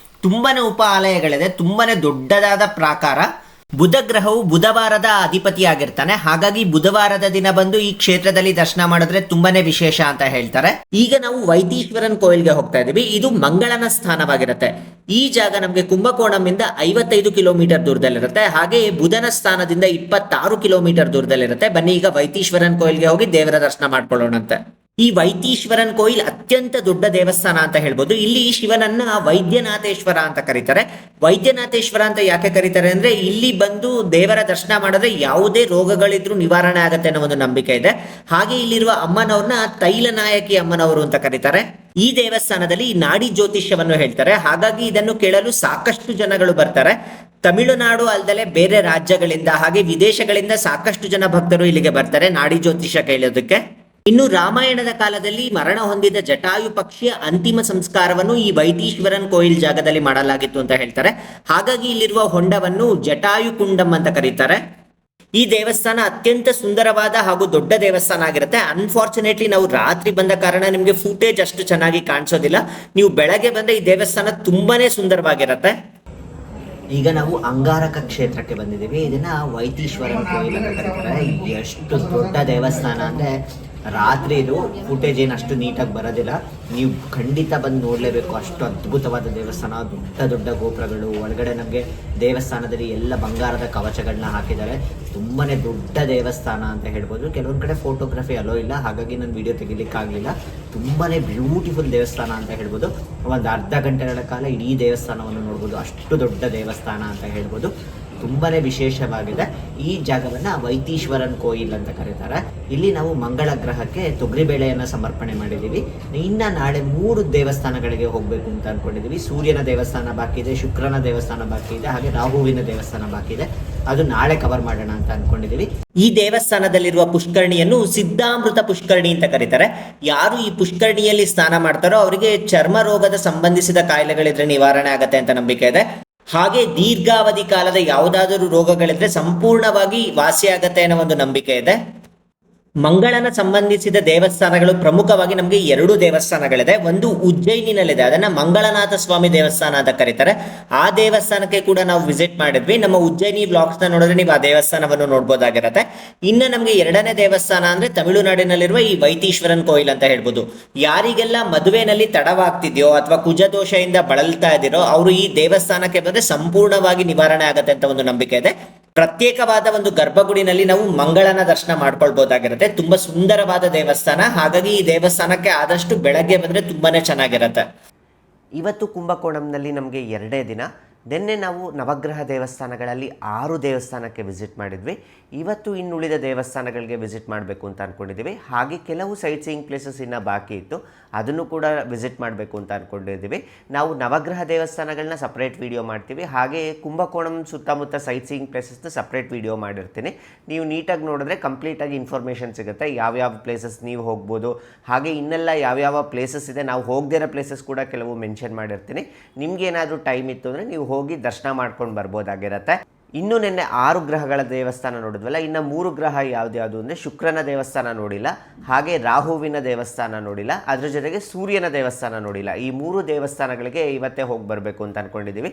ತುಂಬಾನೇ ಉಪ ಆಲಯಗಳಿದೆ, ತುಂಬಾನೇ ದೊಡ್ಡದಾದ ಪ್ರಾಕಾರ. ಬುಧ ಗ್ರಹವು ಬುಧವಾರದ ಅಧಿಪತಿಯಾಗಿರ್ತಾನೆ. ಹಾಗಾಗಿ ಬುಧವಾರದ ದಿನ ಬಂದು ಈ ಕ್ಷೇತ್ರದಲ್ಲಿ ದರ್ಶನ ಮಾಡಿದ್ರೆ ತುಂಬಾನೇ ವಿಶೇಷ ಅಂತ ಹೇಳ್ತಾರೆ. ಈಗ ನಾವು ವೈತೀಶ್ವರನ್ ಕೋಯಿಲ್ಗೆ ಹೋಗ್ತಾ ಇದೀವಿ. ಇದು ಮಂಗಳನ ಸ್ಥಾನವಾಗಿರುತ್ತೆ. ಈ ಜಾಗ ನಮಗೆ ಕುಂಭಕೋಣಂನಿಂದ 55 ಕಿಲೋಮೀಟರ್ ದೂರದಲ್ಲಿರುತ್ತೆ. ಹಾಗೆ ಬುಧನ ಸ್ಥಾನದಿಂದ 26 ಕಿಲೋಮೀಟರ್ ದೂರದಲ್ಲಿರುತ್ತೆ. ಬನ್ನಿ ಈಗ ವೈತೀಶ್ವರನ್ ಕೋಯಿಲ್ಗೆ ಹೋಗಿ ದೇವರ ದರ್ಶನ ಮಾಡ್ಕೊಳ್ಳೋಣಂತೆ. ಈ ವೈತೀಶ್ವರನ್ ಕೋಯಿಲ್ ಅತ್ಯಂತ ದೊಡ್ಡ ದೇವಸ್ಥಾನ ಅಂತ ಹೇಳ್ಬೋದು. ಇಲ್ಲಿ ಶಿವನನ್ನ ವೈದ್ಯನಾಥೇಶ್ವರ ಅಂತ ಕರೀತಾರೆ. ವೈದ್ಯನಾಥೇಶ್ವರ ಅಂತ ಯಾಕೆ ಕರೀತಾರೆ ಅಂದ್ರೆ ಇಲ್ಲಿ ಬಂದು ದೇವರ ದರ್ಶನ ಮಾಡಿದ್ರೆ ಯಾವುದೇ ರೋಗಗಳಿದ್ರೂ ನಿವಾರಣೆ ಆಗತ್ತೆ ಅನ್ನೋ ಒಂದು ನಂಬಿಕೆ ಇದೆ. ಹಾಗೆ ಇಲ್ಲಿರುವ ಅಮ್ಮನವ್ರನ್ನ ತೈಲನಾಯಕಿ ಅಮ್ಮನವರು ಅಂತ ಕರೀತಾರೆ. ಈ ದೇವಸ್ಥಾನದಲ್ಲಿ ನಾಡಿ ಜ್ಯೋತಿಷ್ಯವನ್ನು ಹೇಳ್ತಾರೆ. ಹಾಗಾಗಿ ಇದನ್ನು ಕೇಳಲು ಸಾಕಷ್ಟು ಜನಗಳು ಬರ್ತಾರೆ. ತಮಿಳುನಾಡು ಅಲ್ಲದೆ ಬೇರೆ ರಾಜ್ಯಗಳಿಂದ ಹಾಗೆ ವಿದೇಶಗಳಿಂದ ಸಾಕಷ್ಟು ಜನ ಭಕ್ತರು ಇಲ್ಲಿಗೆ ಬರ್ತಾರೆ ನಾಡಿ ಜ್ಯೋತಿಷ್ಯ ಕೇಳೋದಕ್ಕೆ. ಇನ್ನು ರಾಮಾಯಣದ ಕಾಲದಲ್ಲಿ ಮರಣ ಹೊಂದಿದ ಜಟಾಯು ಪಕ್ಷಿಯ ಅಂತಿಮ ಸಂಸ್ಕಾರವನ್ನು ಈ ವೈತೀಶ್ವರನ್ ಕೋಯಿಲ್ ಜಾಗದಲ್ಲಿ ಮಾಡಲಾಗಿತ್ತು ಅಂತ ಹೇಳ್ತಾರೆ. ಹಾಗಾಗಿ ಇಲ್ಲಿರುವ ಹೊಂಡವನ್ನು ಜಟಾಯು ಕುಂಡಂ ಅಂತ ಕರೀತಾರೆ. ಈ ದೇವಸ್ಥಾನ ಅತ್ಯಂತ ಸುಂದರವಾದ ಹಾಗೂ ದೊಡ್ಡ ದೇವಸ್ಥಾನ ಆಗಿರುತ್ತೆ. ಅನ್ಫಾರ್ಚುನೇಟ್ಲಿ ನಾವು ರಾತ್ರಿ ಬಂದ ಕಾರಣ ನಿಮಗೆ ಫುಟೇಜ್ ಅಷ್ಟು ಚೆನ್ನಾಗಿ ಕಾಣಿಸೋದಿಲ್ಲ. ನೀವು ಬೆಳಗ್ಗೆ ಬಂದ್ರೆ ಈ ದೇವಸ್ಥಾನ ತುಂಬಾನೇ ಸುಂದರವಾಗಿರುತ್ತೆ. ಈಗ ನಾವು ಅಂಗಾರಕ ಕ್ಷೇತ್ರಕ್ಕೆ ಬಂದಿದ್ದೀವಿ. ಇದನ್ನ ವೈತೀಶ್ವರನ ಕೋಯಿಲ್ ಅಂತ ಕರೀತಾರೆ. ಇಲ್ಲಿ ಎಷ್ಟು ದೊಡ್ಡ ದೇವಸ್ಥಾನ ಅಂದ್ರೆ ರಾತ್ರಿ ಇದು ಫುಟೇಜ್ ಏನು ಅಷ್ಟು ನೀಟಾಗಿ ಬರೋದಿಲ್ಲ. ನೀವು ಖಂಡಿತ ಬಂದು ನೋಡಲೇಬೇಕು. ಅಷ್ಟು ಅದ್ಭುತವಾದ ದೇವಸ್ಥಾನ, ದೊಡ್ಡ ದೊಡ್ಡ ಗೋಪುರಗಳು, ಒಳಗಡೆ ನಮಗೆ ದೇವಸ್ಥಾನದಲ್ಲಿ ಎಲ್ಲ ಬಂಗಾರದ ಕವಚಗಳನ್ನ ಹಾಕಿದ್ದಾರೆ. ತುಂಬಾ ದೊಡ್ಡ ದೇವಸ್ಥಾನ ಅಂತ ಹೇಳ್ಬೋದು. ಕೆಲವೊಂದು ಕಡೆ ಫೋಟೋಗ್ರಫಿ ಅಲೋ ಇಲ್ಲ, ಹಾಗಾಗಿ ನಾನು ವಿಡಿಯೋ ತೆಗಿಲಿಕ್ಕಾಗಲಿಲ್ಲ. ತುಂಬಾ ಬ್ಯೂಟಿಫುಲ್ ದೇವಸ್ಥಾನ ಅಂತ ಹೇಳ್ಬೋದು. ಒಂದು ಅರ್ಧ ಗಂಟೆಗಳ ಕಾಲ ಇಡೀ ದೇವಸ್ಥಾನವನ್ನು ನೋಡ್ಬೋದು. ಅಷ್ಟು ದೊಡ್ಡ ದೇವಸ್ಥಾನ ಅಂತ ಹೇಳ್ಬೋದು. ತುಂಬಾ ವಿಶೇಷವಾಗಿದೆ. ಈ ಜಾಗವನ್ನು ವೈತೀಶ್ವರನ್ ಕೋಯಿಲ್ ಅಂತ ಕರೀತಾರೆ. ಇಲ್ಲಿ ನಾವು ಮಂಗಳ ಗ್ರಹಕ್ಕೆ ತೊಗರಿಬೇಳೆಯನ್ನು ಸಮರ್ಪಣೆ ಮಾಡಿದ್ದೀವಿ. ಇನ್ನು ನಾಳೆ 3 ದೇವಸ್ಥಾನಗಳಿಗೆ ಹೋಗಬೇಕು ಅಂತ ಅಂದ್ಕೊಂಡಿದ್ದೀವಿ. ಸೂರ್ಯನ ದೇವಸ್ಥಾನ ಬಾಕಿ ಇದೆ, ಶುಕ್ರನ ದೇವಸ್ಥಾನ ಬಾಕಿ ಇದೆ, ಹಾಗೆ ರಾಹುವಿನ ದೇವಸ್ಥಾನ ಬಾಕಿ ಇದೆ. ಅದು ನಾಳೆ ಕವರ್ ಮಾಡೋಣ ಅಂತ ಅಂದ್ಕೊಂಡಿದ್ದೀವಿ. ಈ ದೇವಸ್ಥಾನದಲ್ಲಿರುವ ಪುಷ್ಕರಣಿಯನ್ನು ಸಿದ್ಧಾಮೃತ ಪುಷ್ಕರಣಿ ಅಂತ ಕರೀತಾರೆ. ಯಾರು ಈ ಪುಷ್ಕರಣಿಯಲ್ಲಿ ಸ್ನಾನ ಮಾಡ್ತಾರೋ ಅವರಿಗೆ ಚರ್ಮ ರೋಗದ ಸಂಬಂಧಿಸಿದ ಕಾಯಿಲೆಗಳಿದ್ರೆ ನಿವಾರಣೆ ಆಗುತ್ತೆ ಅಂತ ನಂಬಿಕೆ ಇದೆ. ಹಾಗೆ ದೀರ್ಘಾವಧಿ ಕಾಲದ ಯಾವುದಾದರೂ ರೋಗಗಳಿದ್ರೆ ಸಂಪೂರ್ಣವಾಗಿ ವಾಸಿಯಾಗತ್ತೆ ಅನ್ನೋ ಒಂದು ನಂಬಿಕೆ ಇದೆ. ಮಂಗಳನ ಸಂಬಂಧಿಸಿದ ದೇವಸ್ಥಾನಗಳು ಪ್ರಮುಖವಾಗಿ ನಮಗೆ 2 ದೇವಸ್ಥಾನಗಳಿದೆ. ಒಂದು ಉಜ್ಜಯಿನಿನಲ್ಲಿದೆ, ಅದನ್ನ ಮಂಗಳನಾಥ ಸ್ವಾಮಿ ದೇವಸ್ಥಾನ ಅಂತ ಕರೀತಾರೆ. ಆ ದೇವಸ್ಥಾನಕ್ಕೆ ಕೂಡ ನಾವು ವಿಸಿಟ್ ಮಾಡಿದ್ವಿ. ನಮ್ಮ ಉಜ್ಜಯಿನಿ ಬ್ಲಾಗ್ಸ್ ನ ನೋಡಿದ್ರೆ ನೀವು ಆ ದೇವಸ್ಥಾನವನ್ನು ನೋಡ್ಬೋದಾಗಿರುತ್ತೆ. ಇನ್ನು ನಮಗೆ 2ನೇ ದೇವಸ್ಥಾನ ಅಂದ್ರೆ ತಮಿಳುನಾಡಿನಲ್ಲಿರುವ ಈ ವೈತೀಶ್ವರನ್ ಕೋಯಿಲ್ ಅಂತ ಹೇಳ್ಬೋದು. ಯಾರಿಗೆಲ್ಲ ಮದುವೆನಲ್ಲಿ ತಡವಾಗ್ತಿದ್ಯೋ ಅಥವಾ ಕುಜದೋಷದಿಂದ ಬಳಲ್ತಾ ಇದ್ದೀರೋ ಅವರು ಈ ದೇವಸ್ಥಾನಕ್ಕೆ ಬಂದ್ರೆ ಸಂಪೂರ್ಣವಾಗಿ ನಿವಾರಣೆ ಆಗತ್ತೆ ಅಂತ ಒಂದು ನಂಬಿಕೆ ಇದೆ. ಪ್ರತ್ಯೇಕವಾದ ಒಂದು ಗರ್ಭಗುಡಿನಲ್ಲಿ ನಾವು ಮಂಗಳನ ದರ್ಶನ ಮಾಡ್ಕೊಳ್ಬಹುದಾಗಿರುತ್ತೆ. ತುಂಬಾ ಸುಂದರವಾದ ದೇವಸ್ಥಾನ, ಹಾಗಾಗಿ ಈ ದೇವಸ್ಥಾನಕ್ಕೆ ಆದಷ್ಟು ಬೆಳಗ್ಗೆ ಬಂದ್ರೆ ತುಂಬಾನೇ ಚೆನ್ನಾಗಿರುತ್ತೆ. ಇವತ್ತು ಕುಂಭಕೋಣಂನಲ್ಲಿ ನಮಗೆ 2ನೇ ದಿನ. ನಿನ್ನೆ ನಾವು ನವಗ್ರಹ ದೇವಸ್ಥಾನಗಳಲ್ಲಿ 6 ದೇವಸ್ಥಾನಕ್ಕೆ ವಿಸಿಟ್ ಮಾಡಿದ್ವಿ. ಇವತ್ತು ಇನ್ನುಳಿದ ದೇವಸ್ಥಾನಗಳಿಗೆ ವಿಸಿಟ್ ಮಾಡಬೇಕು ಅಂತ ಅಂದ್ಕೊಂಡಿದ್ದೀವಿ. ಹಾಗೆ ಕೆಲವು ಸೈಟ್ ಸೀಯಿಂಗ್ ಪ್ಲೇಸಸ್ ಇನ್ನೂ ಬಾಕಿ ಇತ್ತು, ಅದನ್ನು ಕೂಡ ವಿಸಿಟ್ ಮಾಡಬೇಕು ಅಂತ ಅಂದ್ಕೊಂಡಿದ್ದೀವಿ. ನಾವು ನವಗ್ರಹ ದೇವಸ್ಥಾನಗಳನ್ನ ಸಪ್ರೇಟ್ ವೀಡಿಯೋ ಮಾಡ್ತೀವಿ, ಹಾಗೆ ಕುಂಭಕೋಣಂ ಸುತ್ತಮುತ್ತ ಸೈಟ್ ಸೀಯಿಂಗ್ ಪ್ಲೇಸಸ್ನ ಸಪ್ರೇಟ್ ವೀಡಿಯೋ ಮಾಡಿರ್ತೀನಿ. ನೀವು ನೀಟಾಗಿ ನೋಡಿದ್ರೆ ಕಂಪ್ಲೀಟಾಗಿ ಇನ್ಫಾರ್ಮೇಷನ್ ಸಿಗುತ್ತೆ, ಯಾವ್ಯಾವ ಪ್ಲೇಸಸ್ ನೀವು ಹೋಗ್ಬೋದು, ಹಾಗೆ ಇನ್ನೆಲ್ಲ ಯಾವ್ಯಾವ ಪ್ಲೇಸಸ್ ಇದೆ. ನಾವು ಹೋಗದಿರೋ ಪ್ಲೇಸಸ್ ಕೂಡ ಕೆಲವು ಮೆನ್ಷನ್ ಮಾಡಿರ್ತೀನಿ. ನಿಮ್ಗೇನಾದರೂ ಟೈಮ್ ಇತ್ತು ಅಂದರೆ ನೀವು ಹೋಗಿ ದರ್ಶನ ಮಾಡ್ಕೊಂಡು ಬರ್ಬೋದಾಗಿರುತ್ತೆ. ಇನ್ನು ನಿನ್ನೆ 6 ಗ್ರಹಗಳ ದೇವಸ್ಥಾನ ನೋಡಿದ್ವಲ್ಲ, ಇನ್ನು 3 ಗ್ರಹ ಯಾವ್ದು ಅಂದರೆ ಶುಕ್ರನ ದೇವಸ್ಥಾನ ನೋಡಿಲ್ಲ, ಹಾಗೆ ರಾಹುವಿನ ದೇವಸ್ಥಾನ ನೋಡಿಲ್ಲ, ಅದ್ರ ಜೊತೆಗೆ ಸೂರ್ಯನ ದೇವಸ್ಥಾನ ನೋಡಿಲ್ಲ. ಈ 3 ದೇವಸ್ಥಾನಗಳಿಗೆ ಇವತ್ತೇ ಹೋಗಿ ಬರಬೇಕು ಅಂತ ಅಂದ್ಕೊಂಡಿದ್ದೀವಿ.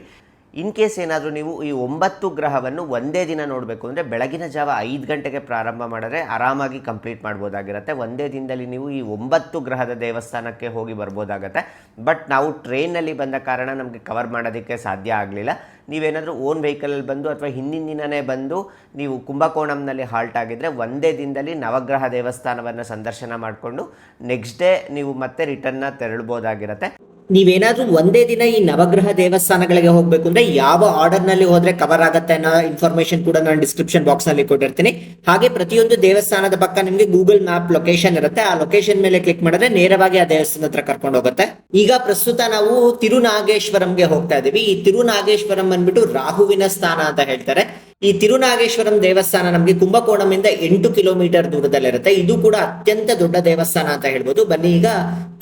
ಇನ್ ಕೇಸ್ ಏನಾದರೂ ನೀವು ಈ 9 ಗ್ರಹವನ್ನು ಒಂದೇ ದಿನ ನೋಡಬೇಕು ಅಂದರೆ ಬೆಳಗಿನ ಜಾವ 5 ಗಂಟೆಗೆ ಪ್ರಾರಂಭ ಮಾಡಿದ್ರೆ ಆರಾಮಾಗಿ ಕಂಪ್ಲೀಟ್ ಮಾಡ್ಬೋದಾಗಿರುತ್ತೆ. ಒಂದೇ ದಿನದಲ್ಲಿ ನೀವು ಈ 9 ಗ್ರಹದ ದೇವಸ್ಥಾನಕ್ಕೆ ಹೋಗಿ ಬರ್ಬೋದಾಗತ್ತೆ. ಬಟ್ ನಾವು ಟ್ರೈನಲ್ಲಿ ಬಂದ ಕಾರಣ ನಮಗೆ ಕವರ್ ಮಾಡೋದಕ್ಕೆ ಸಾಧ್ಯ ಆಗಲಿಲ್ಲ. ನೀವೇನಾದರೂ ಓನ್ ವೆಹಿಕಲಲ್ಲಿ ಬಂದು ಅಥವಾ ಹಿಂದಿನ ದಿನವೇ ಬಂದು ನೀವು ಕುಂಭಕೋಣಂನಲ್ಲಿ ಹಾಲ್ಟ್ ಆಗಿದ್ದರೆ ಒಂದೇ ದಿನದಲ್ಲಿ ನವಗ್ರಹ ದೇವಸ್ಥಾನವನ್ನು ಸಂದರ್ಶನ ಮಾಡಿಕೊಂಡು ನೆಕ್ಸ್ಟ್ ಡೇ ನೀವು ಮತ್ತೆ ರಿಟರ್ನ್ನ ತೆರಳ್ಬೋದಾಗಿರುತ್ತೆ. ನೀವೇನಾದ್ರೂ ಒಂದೇ ದಿನ ಈ ನವಗ್ರಹ ದೇವಸ್ಥಾನಗಳಿಗೆ ಹೋಗ್ಬೇಕು ಅಂದ್ರೆ ಯಾವ ಆರ್ಡರ್ ನಲ್ಲಿ ಹೋದ್ರೆ ಕವರ್ ಆಗುತ್ತೆ ಅನ್ನೋ ಇನ್ಫಾರ್ಮೇಶನ್ ಕೂಡ ನಾನು ಡಿಸ್ಕ್ರಿಪ್ಷನ್ ಬಾಕ್ಸ್ ನಲ್ಲಿ ಕೊಟ್ಟಿರ್ತೀನಿ. ಹಾಗೆ ಪ್ರತಿಯೊಂದು ದೇವಸ್ಥಾನದ ಪಕ್ಕ ನಿಮಗೆ ಗೂಗಲ್ ಮ್ಯಾಪ್ ಲೊಕೇಶನ್ ಇರುತ್ತೆ. ಆ ಲೊಕೇಶನ್ ಮೇಲೆ ಕ್ಲಿಕ್ ಮಾಡಿದ್ರೆ ನೇರವಾಗಿ ಆ ದೇವಸ್ಥಾನದ ಹತ್ರ ಕರ್ಕೊಂಡು ಹೋಗುತ್ತೆ. ಈಗ ಪ್ರಸ್ತುತ ನಾವು ತಿರುನಾಗೇಶ್ವರಂಗೆ ಹೋಗ್ತಾ ಇದೀವಿ. ಈ ತಿರುನಾಗೇಶ್ವರಂ ಬಂದ್ಬಿಟ್ಟು ರಾಹುವಿನ ಸ್ಥಾನ ಅಂತ ಹೇಳ್ತಾರೆ. ಈ ತಿರುನಾಗೇಶ್ವರಂ ದೇವಸ್ಥಾನ ನಮಗೆ ಕುಂಭಕೋಣಂನಿಂದ 8 ಕಿಲೋಮೀಟರ್ ದೂರದಲ್ಲಿರುತ್ತೆ. ಇದು ಕೂಡ ಅತ್ಯಂತ ದೊಡ್ಡ ದೇವಸ್ಥಾನ ಅಂತ ಹೇಳ್ಬೋದು. ಬನ್ನಿ ಈಗ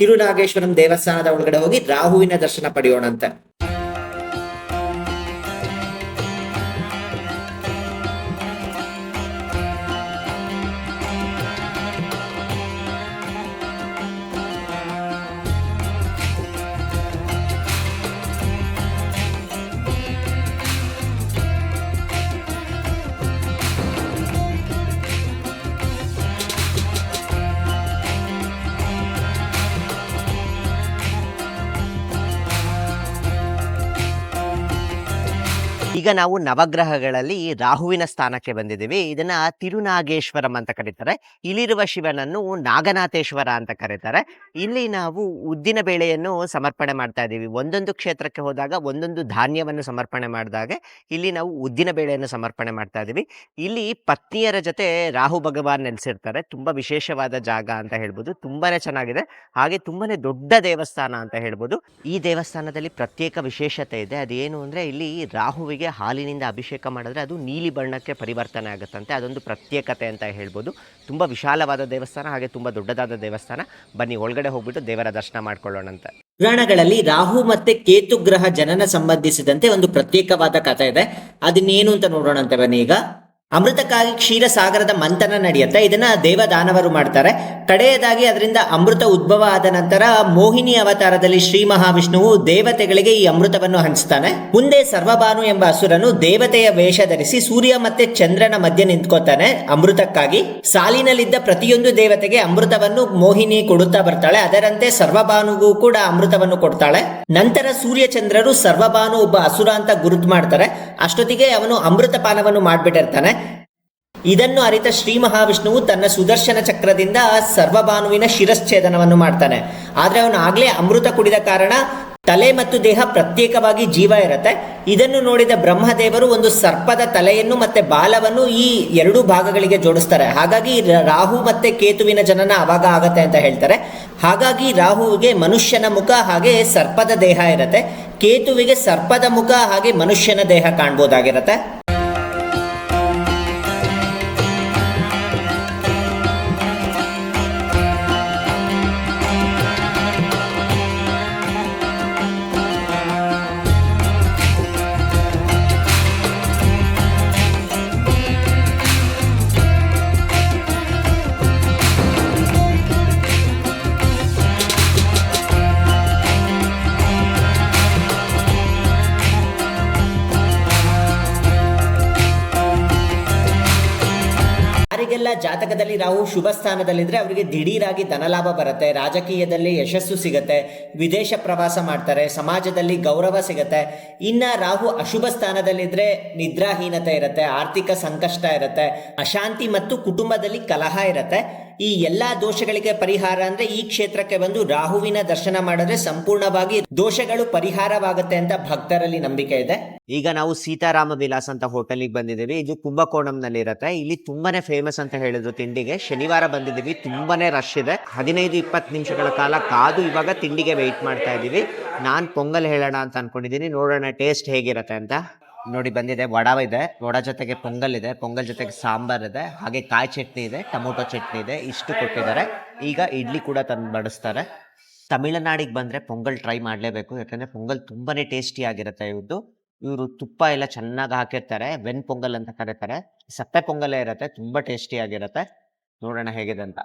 ತಿರುನಾಗೇಶ್ವರಂ ದೇವಸ್ಥಾನದ ಒಳಗಡೆ ಹೋಗಿ ರಾಹುವಿನ ದರ್ಶನ ಪಡೆಯೋಣಂತೆ. ಈಗ ನಾವು ನವಗ್ರಹಗಳಲ್ಲಿ ರಾಹುವಿನ ಸ್ಥಾನಕ್ಕೆ ಬಂದಿದ್ದೀವಿ. ಇದನ್ನ ತಿರುನಾಗೇಶ್ವರಂ ಅಂತ ಕರೀತಾರೆ. ಇಲ್ಲಿರುವ ಶಿವನನ್ನು ನಾಗನಾಥೇಶ್ವರ ಅಂತ ಕರೀತಾರೆ. ಇಲ್ಲಿ ನಾವು ಉದ್ದಿನ ಬೇಳೆಯನ್ನು ಸಮರ್ಪಣೆ ಮಾಡ್ತಾ ಇದ್ದೀವಿ. ಒಂದೊಂದು ಕ್ಷೇತ್ರಕ್ಕೆ ಹೋದಾಗ ಒಂದೊಂದು ಧಾನ್ಯವನ್ನು ಸಮರ್ಪಣೆ ಮಾಡಿದಾಗ ಇಲ್ಲಿ ನಾವು ಉದ್ದಿನ ಬೇಳೆಯನ್ನು ಸಮರ್ಪಣೆ ಮಾಡ್ತಾ ಇದ್ದೀವಿ. ಇಲ್ಲಿ ಪತ್ನಿಯರ ಜೊತೆ ರಾಹು ಭಗವಾನ್ ನೆಲೆಸಿರ್ತಾರೆ. ತುಂಬಾ ವಿಶೇಷವಾದ ಜಾಗ ಅಂತ ಹೇಳ್ಬೋದು. ತುಂಬಾನೇ ಚೆನ್ನಾಗಿದೆ, ಹಾಗೆ ತುಂಬಾನೇ ದೊಡ್ಡ ದೇವಸ್ಥಾನ ಅಂತ ಹೇಳ್ಬೋದು. ಈ ದೇವಸ್ಥಾನದಲ್ಲಿ ಪ್ರತ್ಯೇಕ ವಿಶೇಷತೆ ಇದೆ. ಅದೇನು ಅಂದ್ರೆ ಇಲ್ಲಿ ರಾಹುವಿಗೆ ಹಾಲಿನಿಂದ ಅಭಿಷೇಕ ಮಾಡಿದ್ರೆ ಅದು ನೀಲಿ ಬಣ್ಣಕ್ಕೆ ಪರಿವರ್ತನೆ ಆಗುತ್ತಂತೆ. ಅದೊಂದು ಪ್ರತ್ಯೇಕತೆ ಅಂತ ಹೇಳ್ಬೋದು. ತುಂಬ ವಿಶಾಲವಾದ ದೇವಸ್ಥಾನ, ಹಾಗೆ ತುಂಬ ದೊಡ್ಡದಾದ ದೇವಸ್ಥಾನ. ಬನ್ನಿ ಒಳಗಡೆ ಹೋಗ್ಬಿಟ್ಟು ದೇವರ ದರ್ಶನ ಮಾಡ್ಕೊಳ್ಳೋಣಂತೆ. ಪುರಾಣಗಳಲ್ಲಿ ರಾಹು ಮತ್ತೆ ಕೇತು ಗ್ರಹ ಜನನ ಸಂಬಂಧಿಸಿದಂತೆ ಒಂದು ಪ್ರತ್ಯೇಕವಾದ ಕಥೆ ಇದೆ. ಅದನ್ನೇನು ಅಂತ ನೋಡೋಣಂತೆ ಬನ್ನಿ ಈಗ. ಅಮೃತಕ್ಕಾಗಿ ಕ್ಷೀರಸಾಗರದ ಮಂಥನ ನಡೆಯುತ್ತೆ. ಇದನ್ನ ದೇವದಾನವರು ಮಾಡ್ತಾರೆ. ಕಡೆಯದಾಗಿ ಅದರಿಂದ ಅಮೃತ ಉದ್ಭವ ಆದ ನಂತರ ಮೋಹಿನಿ ಅವತಾರದಲ್ಲಿ ಶ್ರೀ ಮಹಾವಿಷ್ಣುವು ದೇವತೆಗಳಿಗೆ ಈ ಅಮೃತವನ್ನು ಹಂಚ್ತಾನೆ. ಮುಂದೆ ಸರ್ವಭಾನು ಎಂಬ ಅಸುರನು ದೇವತೆಯ ವೇಷ ಧರಿಸಿ ಸೂರ್ಯ ಮತ್ತೆ ಚಂದ್ರನ ಮಧ್ಯೆ ನಿಂತ್ಕೋತಾನೆ. ಅಮೃತಕ್ಕಾಗಿ ಸಾಲಿನಲ್ಲಿದ್ದ ಪ್ರತಿಯೊಂದು ದೇವತೆಗೆ ಅಮೃತವನ್ನು ಮೋಹಿನಿ ಕೊಡುತ್ತಾ ಬರ್ತಾಳೆ. ಅದರಂತೆ ಸರ್ವಭಾನುಗೂ ಕೂಡ ಅಮೃತವನ್ನು ಕೊಡ್ತಾಳೆ. ನಂತರ ಸೂರ್ಯ ಚಂದ್ರರು ಸರ್ವಭಾನು ಒಬ್ಬ ಅಸುರ ಅಂತ ಗುರುತು ಮಾಡ್ತಾರೆ. ಅಷ್ಟೊತ್ತಿಗೆ ಅವನು ಅಮೃತ ಪಾನವನ್ನು ಮಾಡ್ಬಿಟ್ಟಿರ್ತಾನೆ. ಇದನ್ನು ಅರಿತ ಶ್ರೀ ಮಹಾವಿಷ್ಣುವು ತನ್ನ ಸುದರ್ಶನ ಚಕ್ರದಿಂದ ಸರ್ವಭಾನುವಿನ ಶಿರಶ್ಛೇದನವನ್ನು ಮಾಡ್ತಾನೆ. ಆದ್ರೆ ಅವನು ಆಗ್ಲೇ ಅಮೃತ ಕುಡಿದ ಕಾರಣ ತಲೆ ಮತ್ತು ದೇಹ ಪ್ರತ್ಯೇಕವಾಗಿ ಜೀವ ಇರುತ್ತೆ. ಇದನ್ನು ನೋಡಿದ ಬ್ರಹ್ಮದೇವರು ಒಂದು ಸರ್ಪದ ತಲೆಯನ್ನು ಮತ್ತೆ ಬಾಲವನ್ನು ಈ ಎರಡು ಭಾಗಗಳಿಗೆ ಜೋಡಿಸ್ತಾರೆ. ಹಾಗಾಗಿ ರಾಹು ಮತ್ತೆ ಕೇತುವಿನ ಜನನ ಅವಾಗ ಆಗತ್ತೆ ಅಂತ ಹೇಳ್ತಾರೆ. ಹಾಗಾಗಿ ರಾಹುವಿಗೆ ಮನುಷ್ಯನ ಮುಖ ಹಾಗೆ ಸರ್ಪದ ದೇಹ ಇರುತ್ತೆ. ಕೇತುವಿಗೆ ಸರ್ಪದ ಮುಖ ಹಾಗೆ ಮನುಷ್ಯನ ದೇಹ ಕಾಣ್ಬೋದಾಗಿರುತ್ತೆ. ಯಾರಿಗೆಲ್ಲ ಜಾತಕದಲ್ಲಿ ರಾಹು ಶುಭ ಸ್ಥಾನದಲ್ಲಿದ್ರೆ ಅವರಿಗೆ ದಿಢೀರಾಗಿ ಧನಲಾಭ ಬರುತ್ತೆ, ರಾಜಕೀಯದಲ್ಲಿ ಯಶಸ್ಸು ಸಿಗುತ್ತೆ, ವಿದೇಶ ಪ್ರವಾಸ ಮಾಡ್ತಾರೆ, ಸಮಾಜದಲ್ಲಿ ಗೌರವ ಸಿಗುತ್ತೆ. ಇನ್ನ ರಾಹು ಅಶುಭ ಸ್ಥಾನದಲ್ಲಿದ್ರೆ ನಿದ್ರಾಹೀನತೆ ಇರುತ್ತೆ, ಆರ್ಥಿಕ ಸಂಕಷ್ಟ ಇರುತ್ತೆ, ಅಶಾಂತಿ ಮತ್ತು ಕುಟುಂಬದಲ್ಲಿ ಕಲಹ ಇರುತ್ತೆ. ಈ ಎಲ್ಲಾ ದೋಷಗಳಿಗೆ ಪರಿಹಾರ ಅಂದ್ರೆ ಈ ಕ್ಷೇತ್ರಕ್ಕೆ ಬಂದು ರಾಹುವಿನ ದರ್ಶನ ಮಾಡಿದ್ರೆ ಸಂಪೂರ್ಣವಾಗಿ ದೋಷಗಳು ಪರಿಹಾರವಾಗುತ್ತೆ ಅಂತ ಭಕ್ತರಲ್ಲಿ ನಂಬಿಕೆ ಇದೆ. ಈಗ ನಾವು ಸೀತಾರಾಮ ವಿಲಾಸ್ ಅಂತ ಹೋಟೆಲ್ಗೆ ಬಂದಿದ್ದೀವಿ. ಇದು ಕುಂಭಕೋಣಂನಲ್ಲಿ ಇರುತ್ತೆ. ಇಲ್ಲಿ ತುಂಬಾನೇ ಫೇಮಸ್ ಅಂತ ಹೇಳಿದ್ರು ತಿಂಡಿಗೆ. ಶನಿವಾರ ಬಂದಿದ್ದೀವಿ, ತುಂಬಾನೇ ರಶ್ ಇದೆ. 15-20 ನಿಮಿಷಗಳ ಕಾಲ ಕಾದು ಇವಾಗ ತಿಂಡಿಗೆ ವೆಯ್ಟ್ ಮಾಡ್ತಾ ಇದ್ದೀವಿ. ನಾನು ಪೊಂಗಲ್ ಹೇಳೋಣ ಅಂತ ಅನ್ಕೊಂಡಿದ್ದೀನಿ, ನೋಡೋಣ ಟೇಸ್ಟ್ ಹೇಗಿರುತ್ತೆ ಅಂತ. ನೋಡಿ ಬಂದಿದೆ, ವಡ ಇದೆ, ವಡ ಜೊತೆಗೆ ಪೊಂಗಲ್ ಇದೆ, ಪೊಂಗಲ್ ಜೊತೆಗೆ ಸಾಂಬಾರ್ ಇದೆ, ಹಾಗೆ ಕಾಯಿ ಚಟ್ನಿ ಇದೆ, ಟೊಮೊಟೊ ಚಟ್ನಿ ಇದೆ, ಇಷ್ಟು ಕೊಟ್ಟಿದ್ದಾರೆ. ಈಗ ಇಡ್ಲಿ ಕೂಡ ತಂದು ಬಡಿಸ್ತಾರೆ. ತಮಿಳುನಾಡಿಗೆ ಬಂದರೆ ಪೊಂಗಲ್ ಟ್ರೈ ಮಾಡಲೇಬೇಕು, ಯಾಕಂದರೆ ಪೊಂಗಲ್ ತುಂಬಾ ಟೇಸ್ಟಿ ಆಗಿರುತ್ತೆ. ಇವರು ತುಪ್ಪ ಎಲ್ಲ ಚೆನ್ನಾಗಿ ಹಾಕಿರ್ತಾರೆ. ವೆನ್ ಪೊಂಗಲ್ ಅಂತ ಕರೀತಾರೆ. ಸಪ್ಪೆ ಪೊಂಗಲೇ ಇರುತ್ತೆ, ತುಂಬ ಟೇಸ್ಟಿ ಆಗಿರುತ್ತೆ. ನೋಡೋಣ ಹೇಗಿದೆ ಅಂತ.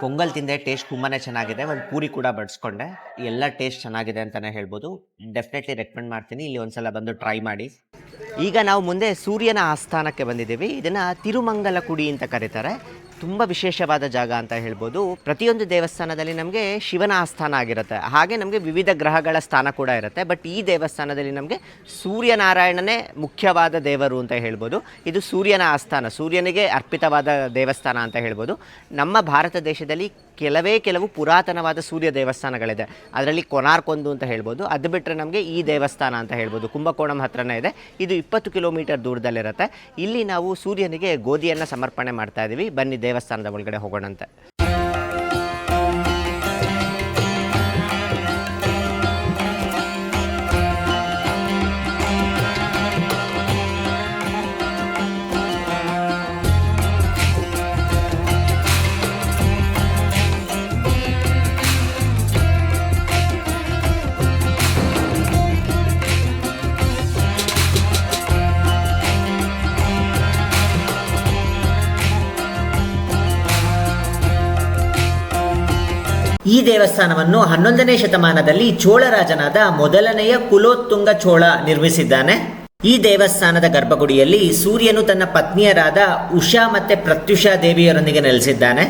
ಪೊಂಗಲ್ ತಿಂದೆ, ಟೇಸ್ಟ್ ತುಂಬಾ ಚೆನ್ನಾಗಿದೆ. ಒಂದು ಪೂರಿ ಕೂಡ ಬಡಿಸ್ಕೊಂಡೆ. ಎಲ್ಲ ಟೇಸ್ಟ್ ಚೆನ್ನಾಗಿದೆ ಅಂತಲೇ ಹೇಳ್ಬೋದು. ಡೆಫಿನೆಟ್ಲಿ ರೆಕಮೆಂಡ್ ಮಾಡ್ತೀನಿ, ಇಲ್ಲಿ ಒಂದ್ಸಲ ಬಂದು ಟ್ರೈ ಮಾಡಿ. ಈಗ ನಾವು ಮುಂದೆ ಸೂರ್ಯನ ಆಸ್ಥಾನಕ್ಕೆ ಬಂದಿದ್ದೀವಿ. ಇದನ್ನು ತಿರುಮಂಗಲ ಕುಡಿ ಅಂತ ಕರೀತಾರೆ. ತುಂಬ ವಿಶೇಷವಾದ ಜಾಗ ಅಂತ ಹೇಳ್ಬೋದು. ಪ್ರತಿಯೊಂದು ದೇವಸ್ಥಾನದಲ್ಲಿ ನಮಗೆ ಶಿವನ ಆಸ್ಥಾನ ಆಗಿರುತ್ತೆ, ಹಾಗೆ ನಮಗೆ ವಿವಿಧ ಗ್ರಹಗಳ ಸ್ಥಾನ ಕೂಡ ಇರುತ್ತೆ. ಬಟ್ ಈ ದೇವಸ್ಥಾನದಲ್ಲಿ ನಮಗೆ ಸೂರ್ಯನಾರಾಯಣನೇ ಮುಖ್ಯವಾದ ದೇವರು ಅಂತ ಹೇಳ್ಬೋದು. ಇದು ಸೂರ್ಯನ ಆಸ್ಥಾನ, ಸೂರ್ಯನಿಗೆ ಅರ್ಪಿತವಾದ ದೇವಸ್ಥಾನ ಅಂತ ಹೇಳ್ಬೋದು. ನಮ್ಮ ಭಾರತ ದೇಶದಲ್ಲಿ ಕೆಲವು ಪುರಾತನವಾದ ಸೂರ್ಯ ದೇವಸ್ಥಾನಗಳಿದೆ. ಅದರಲ್ಲಿ ಕೊನಾರ್ಕ್ ಒಂದು ಅಂತ ಹೇಳ್ಬೋದು. ಅದು ಬಿಟ್ಟರೆ ನಮಗೆ ಈ ದೇವಸ್ಥಾನ ಅಂತ ಹೇಳ್ಬೋದು, ಕುಂಭಕೋಣಂ ಹತ್ರನೇ ಇದೆ. ಇದು 20 ಕಿಲೋಮೀಟರ್ ದೂರದಲ್ಲಿರುತ್ತೆ. ಇಲ್ಲಿ ನಾವು ಸೂರ್ಯನಿಗೆ ಗೋಧಿಯನ್ನು ಸಮರ್ಪಣೆ ಮಾಡ್ತಾ ಇದ್ದೀವಿ. ಬನ್ನಿ ದೇವಸ್ಥಾನದ ಒಳಗಡೆ ಹೋಗೋಣಂತೆ. ಈ ದೇವಸ್ಥಾನವನ್ನು 11ನೇ ಶತಮಾನದಲ್ಲಿ ಚೋಳರಾಜನಾದ ಮೊದಲನೆಯ ಕುಲೋತ್ತುಂಗ ಚೋಳ ನಿರ್ಮಿಸಿದ್ದಾನೆ. ಈ ದೇವಸ್ಥಾನದ ಗರ್ಭಗುಡಿಯಲ್ಲಿ ಸೂರ್ಯನು ತನ್ನ ಪತ್ನಿಯರಾದ ಉಷಾ ಮತ್ತೆ ಪ್ರತ್ಯುಷಾ ದೇವಿಯರೊಂದಿಗೆ ನೆಲೆಸಿದ್ದಾನೆ.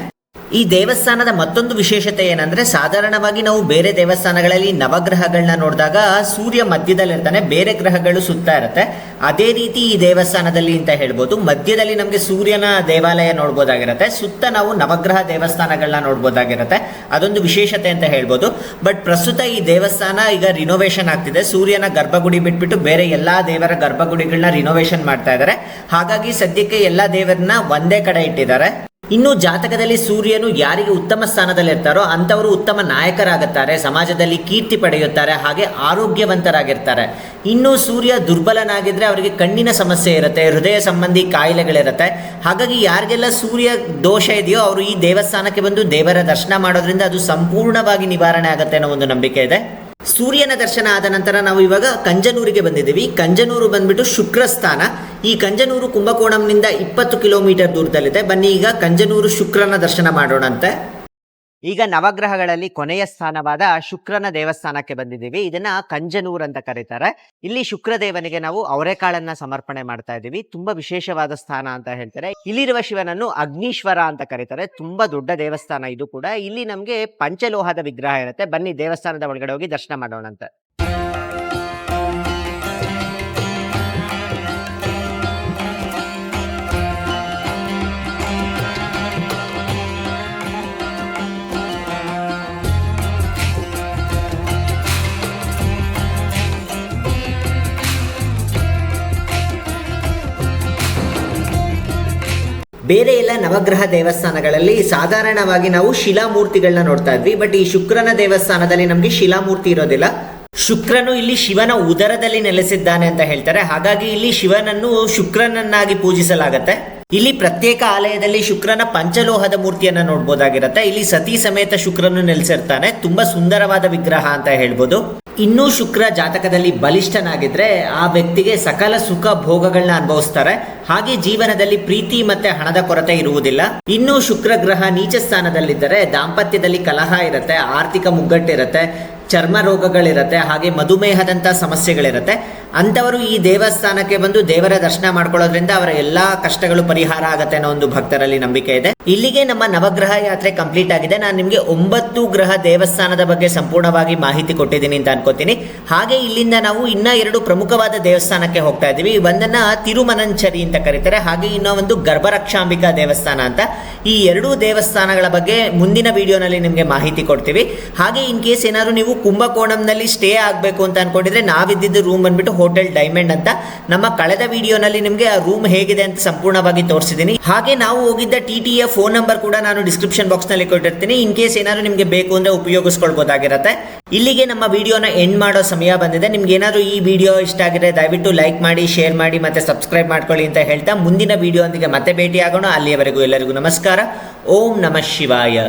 ಈ ದೇವಸ್ಥಾನದ ಮತ್ತೊಂದು ವಿಶೇಷತೆ ಏನಂದ್ರೆ, ಸಾಧಾರಣವಾಗಿ ನಾವು ಬೇರೆ ದೇವಸ್ಥಾನಗಳಲ್ಲಿ ನವಗ್ರಹಗಳನ್ನ ನೋಡಿದಾಗ ಸೂರ್ಯ ಮಧ್ಯದಲ್ಲಿರ್ತಾನೆ, ಬೇರೆ ಗ್ರಹಗಳು ಸುತ್ತಾ ಇರುತ್ತೆ. ಅದೇ ರೀತಿ ಈ ದೇವಸ್ಥಾನದಲ್ಲಿ ಅಂತ ಹೇಳ್ಬೋದು. ಮಧ್ಯದಲ್ಲಿ ನಮಗೆ ಸೂರ್ಯನ ದೇವಾಲಯ ನೋಡ್ಬೋದಾಗಿರುತ್ತೆ, ಸುತ್ತ ನಾವು ನವಗ್ರಹ ದೇವಸ್ಥಾನಗಳನ್ನ ನೋಡ್ಬೋದಾಗಿರುತ್ತೆ. ಅದೊಂದು ವಿಶೇಷತೆ ಅಂತ ಹೇಳ್ಬೋದು. ಬಟ್ ಪ್ರಸ್ತುತ ಈ ದೇವಸ್ಥಾನ ಈಗ ರಿನೋವೇಷನ್ ಆಗ್ತಿದೆ. ಸೂರ್ಯನ ಗರ್ಭಗುಡಿ ಬಿಟ್ಬಿಟ್ಟು ಬೇರೆ ಎಲ್ಲಾ ದೇವರ ಗರ್ಭಗುಡಿಗಳನ್ನ ರಿನೋವೇಷನ್ ಮಾಡ್ತಾ ಇದ್ದಾರೆ. ಹಾಗಾಗಿ ಸದ್ಯಕ್ಕೆ ಎಲ್ಲಾ ದೇವರನ್ನ ಒಂದೇ ಕಡೆ ಇಟ್ಟಿದ್ದಾರೆ. ಇನ್ನು ಜಾತಕದಲ್ಲಿ ಸೂರ್ಯನು ಯಾರಿಗೆ ಉತ್ತಮ ಸ್ಥಾನದಲ್ಲಿರ್ತಾರೋ ಅಂಥವರು ಉತ್ತಮ ನಾಯಕರಾಗುತ್ತಾರೆ, ಸಮಾಜದಲ್ಲಿ ಕೀರ್ತಿ ಪಡೆಯುತ್ತಾರೆ, ಹಾಗೆ ಆರೋಗ್ಯವಂತರಾಗಿರ್ತಾರೆ. ಇನ್ನು ಸೂರ್ಯ ದುರ್ಬಲನಾಗಿದ್ದರೆ ಅವರಿಗೆ ಕಣ್ಣಿನ ಸಮಸ್ಯೆ ಇರುತ್ತೆ, ಹೃದಯ ಸಂಬಂಧಿ ಕಾಯಿಲೆಗಳಿರುತ್ತೆ. ಹಾಗಾಗಿ ಯಾರಿಗೆಲ್ಲ ಸೂರ್ಯ ದೋಷ ಇದೆಯೋ ಅವರು ಈ ದೇವಸ್ಥಾನಕ್ಕೆ ಬಂದು ದೇವರ ದರ್ಶನ ಮಾಡೋದ್ರಿಂದ ಅದು ಸಂಪೂರ್ಣವಾಗಿ ನಿವಾರಣೆ ಆಗುತ್ತೆ ಅನ್ನೋ ಒಂದು ನಂಬಿಕೆ ಇದೆ. ಸೂರ್ಯನ ದರ್ಶನ ಆದ ನಂತರ ನಾವು ಇವಾಗ ಕಂಜನೂರಿಗೆ ಬಂದಿದ್ದೀವಿ. ಕಂಜನೂರು ಬಂದ್ಬಿಟ್ಟು ಶುಕ್ರ ಸ್ಥಾನ. ಈ ಕಂಜನೂರು ಕುಂಭಕೋಣಂನಿಂದ 20 ಕಿಲೋಮೀಟರ್ ದೂರದಲ್ಲಿದೆ. ಬನ್ನಿ ಈಗ ಕಂಜನೂರು ಶುಕ್ರನ ದರ್ಶನ ಮಾಡೋಣಂತೆ. ಈಗ ನವಗ್ರಹಗಳಲ್ಲಿ ಕೊನೆಯ ಸ್ಥಾನವಾದ ಶುಕ್ರನ ದೇವಸ್ಥಾನಕ್ಕೆ ಬಂದಿದ್ದೀವಿ. ಇದನ್ನ ಕಂಜನೂರ್ ಅಂತ ಕರೀತಾರೆ. ಇಲ್ಲಿ ಶುಕ್ರದೇವನಿಗೆ ನಾವು ಅವರೆಕಾಳನ್ನ ಸಮರ್ಪಣೆ ಮಾಡ್ತಾ ಇದ್ದೀವಿ. ತುಂಬಾ ವಿಶೇಷವಾದ ಸ್ಥಾನ ಅಂತ ಹೇಳ್ತಾರೆ. ಇಲ್ಲಿರುವ ಶಿವನನ್ನು ಅಗ್ನೀಶ್ವರ ಅಂತ ಕರೀತಾರೆ. ತುಂಬಾ ದೊಡ್ಡ ದೇವಸ್ಥಾನ ಇದು ಕೂಡ. ಇಲ್ಲಿ ನಮ್ಗೆ ಪಂಚಲೋಹದ ವಿಗ್ರಹ ಇರುತ್ತೆ. ಬನ್ನಿ ದೇವಸ್ಥಾನದ ಒಳಗಡೆ ಹೋಗಿ ದರ್ಶನ ಮಾಡೋಣಂತೆ. ಬೇರೆ ಎಲ್ಲ ನವಗ್ರಹ ದೇವಸ್ಥಾನಗಳಲ್ಲಿ ಸಾಧಾರಣವಾಗಿ ನಾವು ಶಿಲಾಮೂರ್ತಿಗಳನ್ನ ನೋಡ್ತಾ ಇದ್ವಿ. ಬಟ್ ಈ ಶುಕ್ರನ ದೇವಸ್ಥಾನದಲ್ಲಿ ನಮಗೆ ಶಿಲಾಮೂರ್ತಿ ಇರೋದಿಲ್ಲ. ಶುಕ್ರನು ಇಲ್ಲಿ ಶಿವನ ಉದರದಲ್ಲಿ ನೆಲೆಸಿದ್ದಾನೆ ಅಂತ ಹೇಳ್ತಾರೆ. ಹಾಗಾಗಿ ಇಲ್ಲಿ ಶಿವನನ್ನು ಶುಕ್ರನನ್ನಾಗಿ ಪೂಜಿಸಲಾಗತ್ತೆ. ಇಲ್ಲಿ ಪ್ರತ್ಯೇಕ ಆಲಯದಲ್ಲಿ ಶುಕ್ರನ ಪಂಚಲೋಹದ ಮೂರ್ತಿಯನ್ನ ನೋಡ್ಬೋದಾಗಿರುತ್ತೆ. ಇಲ್ಲಿ ಸತಿ ಸಮೇತ ಶುಕ್ರನು ನೆಲೆಸಿರ್ತಾನೆ. ತುಂಬಾ ಸುಂದರವಾದ ವಿಗ್ರಹ ಅಂತ ಹೇಳ್ಬೋದು. ಇನ್ನೂ ಶುಕ್ರ ಜಾತಕದಲ್ಲಿ ಬಲಿಷ್ಠನಾಗಿದ್ರೆ ಆ ವ್ಯಕ್ತಿಗೆ ಸಕಲ ಸುಖ ಭೋಗಗಳನ್ನ ಅನುಭವಿಸ್ತಾರೆ. ಹಾಗೆ ಜೀವನದಲ್ಲಿ ಪ್ರೀತಿ ಮತ್ತೆ ಹಣದ ಕೊರತೆ ಇರುವುದಿಲ್ಲ. ಇನ್ನು ಶುಕ್ರ ಗ್ರಹ ನೀಚ ಸ್ಥಾನದಲ್ಲಿದ್ದರೆ ದಾಂಪತ್ಯದಲ್ಲಿ ಕಲಹ ಇರುತ್ತೆ, ಆರ್ಥಿಕ ಮುಗ್ಗಟ್ಟಿರುತ್ತೆ, ಚರ್ಮ ರೋಗಗಳಿರುತ್ತೆ, ಹಾಗೆ ಮಧುಮೇಹದಂತ ಸಮಸ್ಯೆಗಳಿರುತ್ತೆ. ಅಂಥವರು ಈ ದೇವಸ್ಥಾನಕ್ಕೆ ಬಂದು ದೇವರ ದರ್ಶನ ಮಾಡ್ಕೊಳ್ಳೋದ್ರಿಂದ ಅವರ ಎಲ್ಲಾ ಕಷ್ಟಗಳು ಪರಿಹಾರ ಆಗತ್ತೆ ಅನ್ನೋ ಒಂದು ಭಕ್ತರಲ್ಲಿ ನಂಬಿಕೆ ಇದೆ. ಇಲ್ಲಿಗೆ ನಮ್ಮ ನವಗ್ರಹ ಯಾತ್ರೆ ಕಂಪ್ಲೀಟ್ ಆಗಿದೆ. ನಾನು ನಿಮಗೆ 9 ಗ್ರಹ ದೇವಸ್ಥಾನದ ಬಗ್ಗೆ ಸಂಪೂರ್ಣವಾಗಿ ಮಾಹಿತಿ ಕೊಟ್ಟಿದ್ದೀನಿ ಅಂತ ಅನ್ಕೋತೀನಿ. ಹಾಗೆ ಇಲ್ಲಿಂದ ನಾವು ಇನ್ನ 2 ಪ್ರಮುಖವಾದ ದೇವಸ್ಥಾನಕ್ಕೆ ಹೋಗ್ತಾ ಇದ್ದೀವಿ. ಒಂದನ್ನ ತಿರುಮನಂಚರಿ ಅಂತ ಕರೀತಾರೆ, ಹಾಗೆ ಇನ್ನೂ ಒಂದು ಗರ್ಭರಕ್ಷಾಂಬಿಕಾ ದೇವಸ್ಥಾನ ಅಂತ. ಈ 2 ದೇವಸ್ಥಾನಗಳ ಬಗ್ಗೆ ಮುಂದಿನ ವಿಡಿಯೋನಲ್ಲಿ ನಿಮಗೆ ಮಾಹಿತಿ ಕೊಡ್ತೀವಿ. ಹಾಗೆ ಇನ್ ಕೇಸ್ ಏನಾದ್ರು ನೀವು ಕುಂಭಕೋಣಂನಲ್ಲಿ ಸ್ಟೇ ಆಗಬೇಕು ಅಂತ ಅನ್ಕೊಂಡಿದ್ರೆ ನಾವಿದ್ದಿದ್ದು ರೂಮ್ ಬಂದ್ಬಿಟ್ಟು ಹೋಟೆಲ್ ಡೈಮಂಡ್ ಅಂತ. ನಮ್ಮ ಕಳೆದ ವಿಡಿಯೋನಲ್ಲಿ ನಿಮಗೆ ಆ ರೂಮ್ ಹೇಗಿದೆ ಅಂತ ಸಂಪೂರ್ಣವಾಗಿ ತೋರಿಸಿದ್ದೀನಿ. ಹಾಗೆ ನಾವು ಹೋಗಿದ್ದ TTE ಫೋನ್ ನಂಬರ್ ಕೂಡ ನಾನು ಡಿಸ್ಕ್ರಿಪ್ಷನ್ ಬಾಕ್ಸ್ ನಲ್ಲಿ ಕೊಟ್ಟಿರ್ತೀನಿ. ಇನ್ ಕೇಸ್ ಏನಾದ್ರು ನಿಮಗೆ ಬೇಕು ಅಂದ್ರೆ ಉಪಯೋಗಿಸ್ಕೊಳ್ಬಹುದಾಗಿರುತ್ತೆ. ಇಲ್ಲಿಗೆ ನಮ್ಮ ವಿಡಿಯೋನ ಎಂಡ್ ಮಾಡೋ ಸಮಯ ಬಂದಿದೆ. ನಿಮ್ಗೆ ಏನಾದ್ರು ಈ ವಿಡಿಯೋ ಇಷ್ಟ ಆಗಿದೆ ದಯವಿಟ್ಟು ಲೈಕ್ ಮಾಡಿ, ಶೇರ್ ಮಾಡಿ ಮತ್ತೆ ಸಬ್ಸ್ಕ್ರೈಬ್ ಮಾಡ್ಕೊಳ್ಳಿ ಅಂತ ಹೇಳ್ತಾ ಮುಂದಿನ ವಿಡಿಯೋ ಒಂದಿಗೆ ಮತ್ತೆ ಭೇಟಿ ಆಗೋಣ. ಅಲ್ಲಿಯವರೆಗೂ ಎಲ್ಲರಿಗೂ ನಮಸ್ಕಾರ. ಓಂ ನಮಃ ಶಿವಾಯ.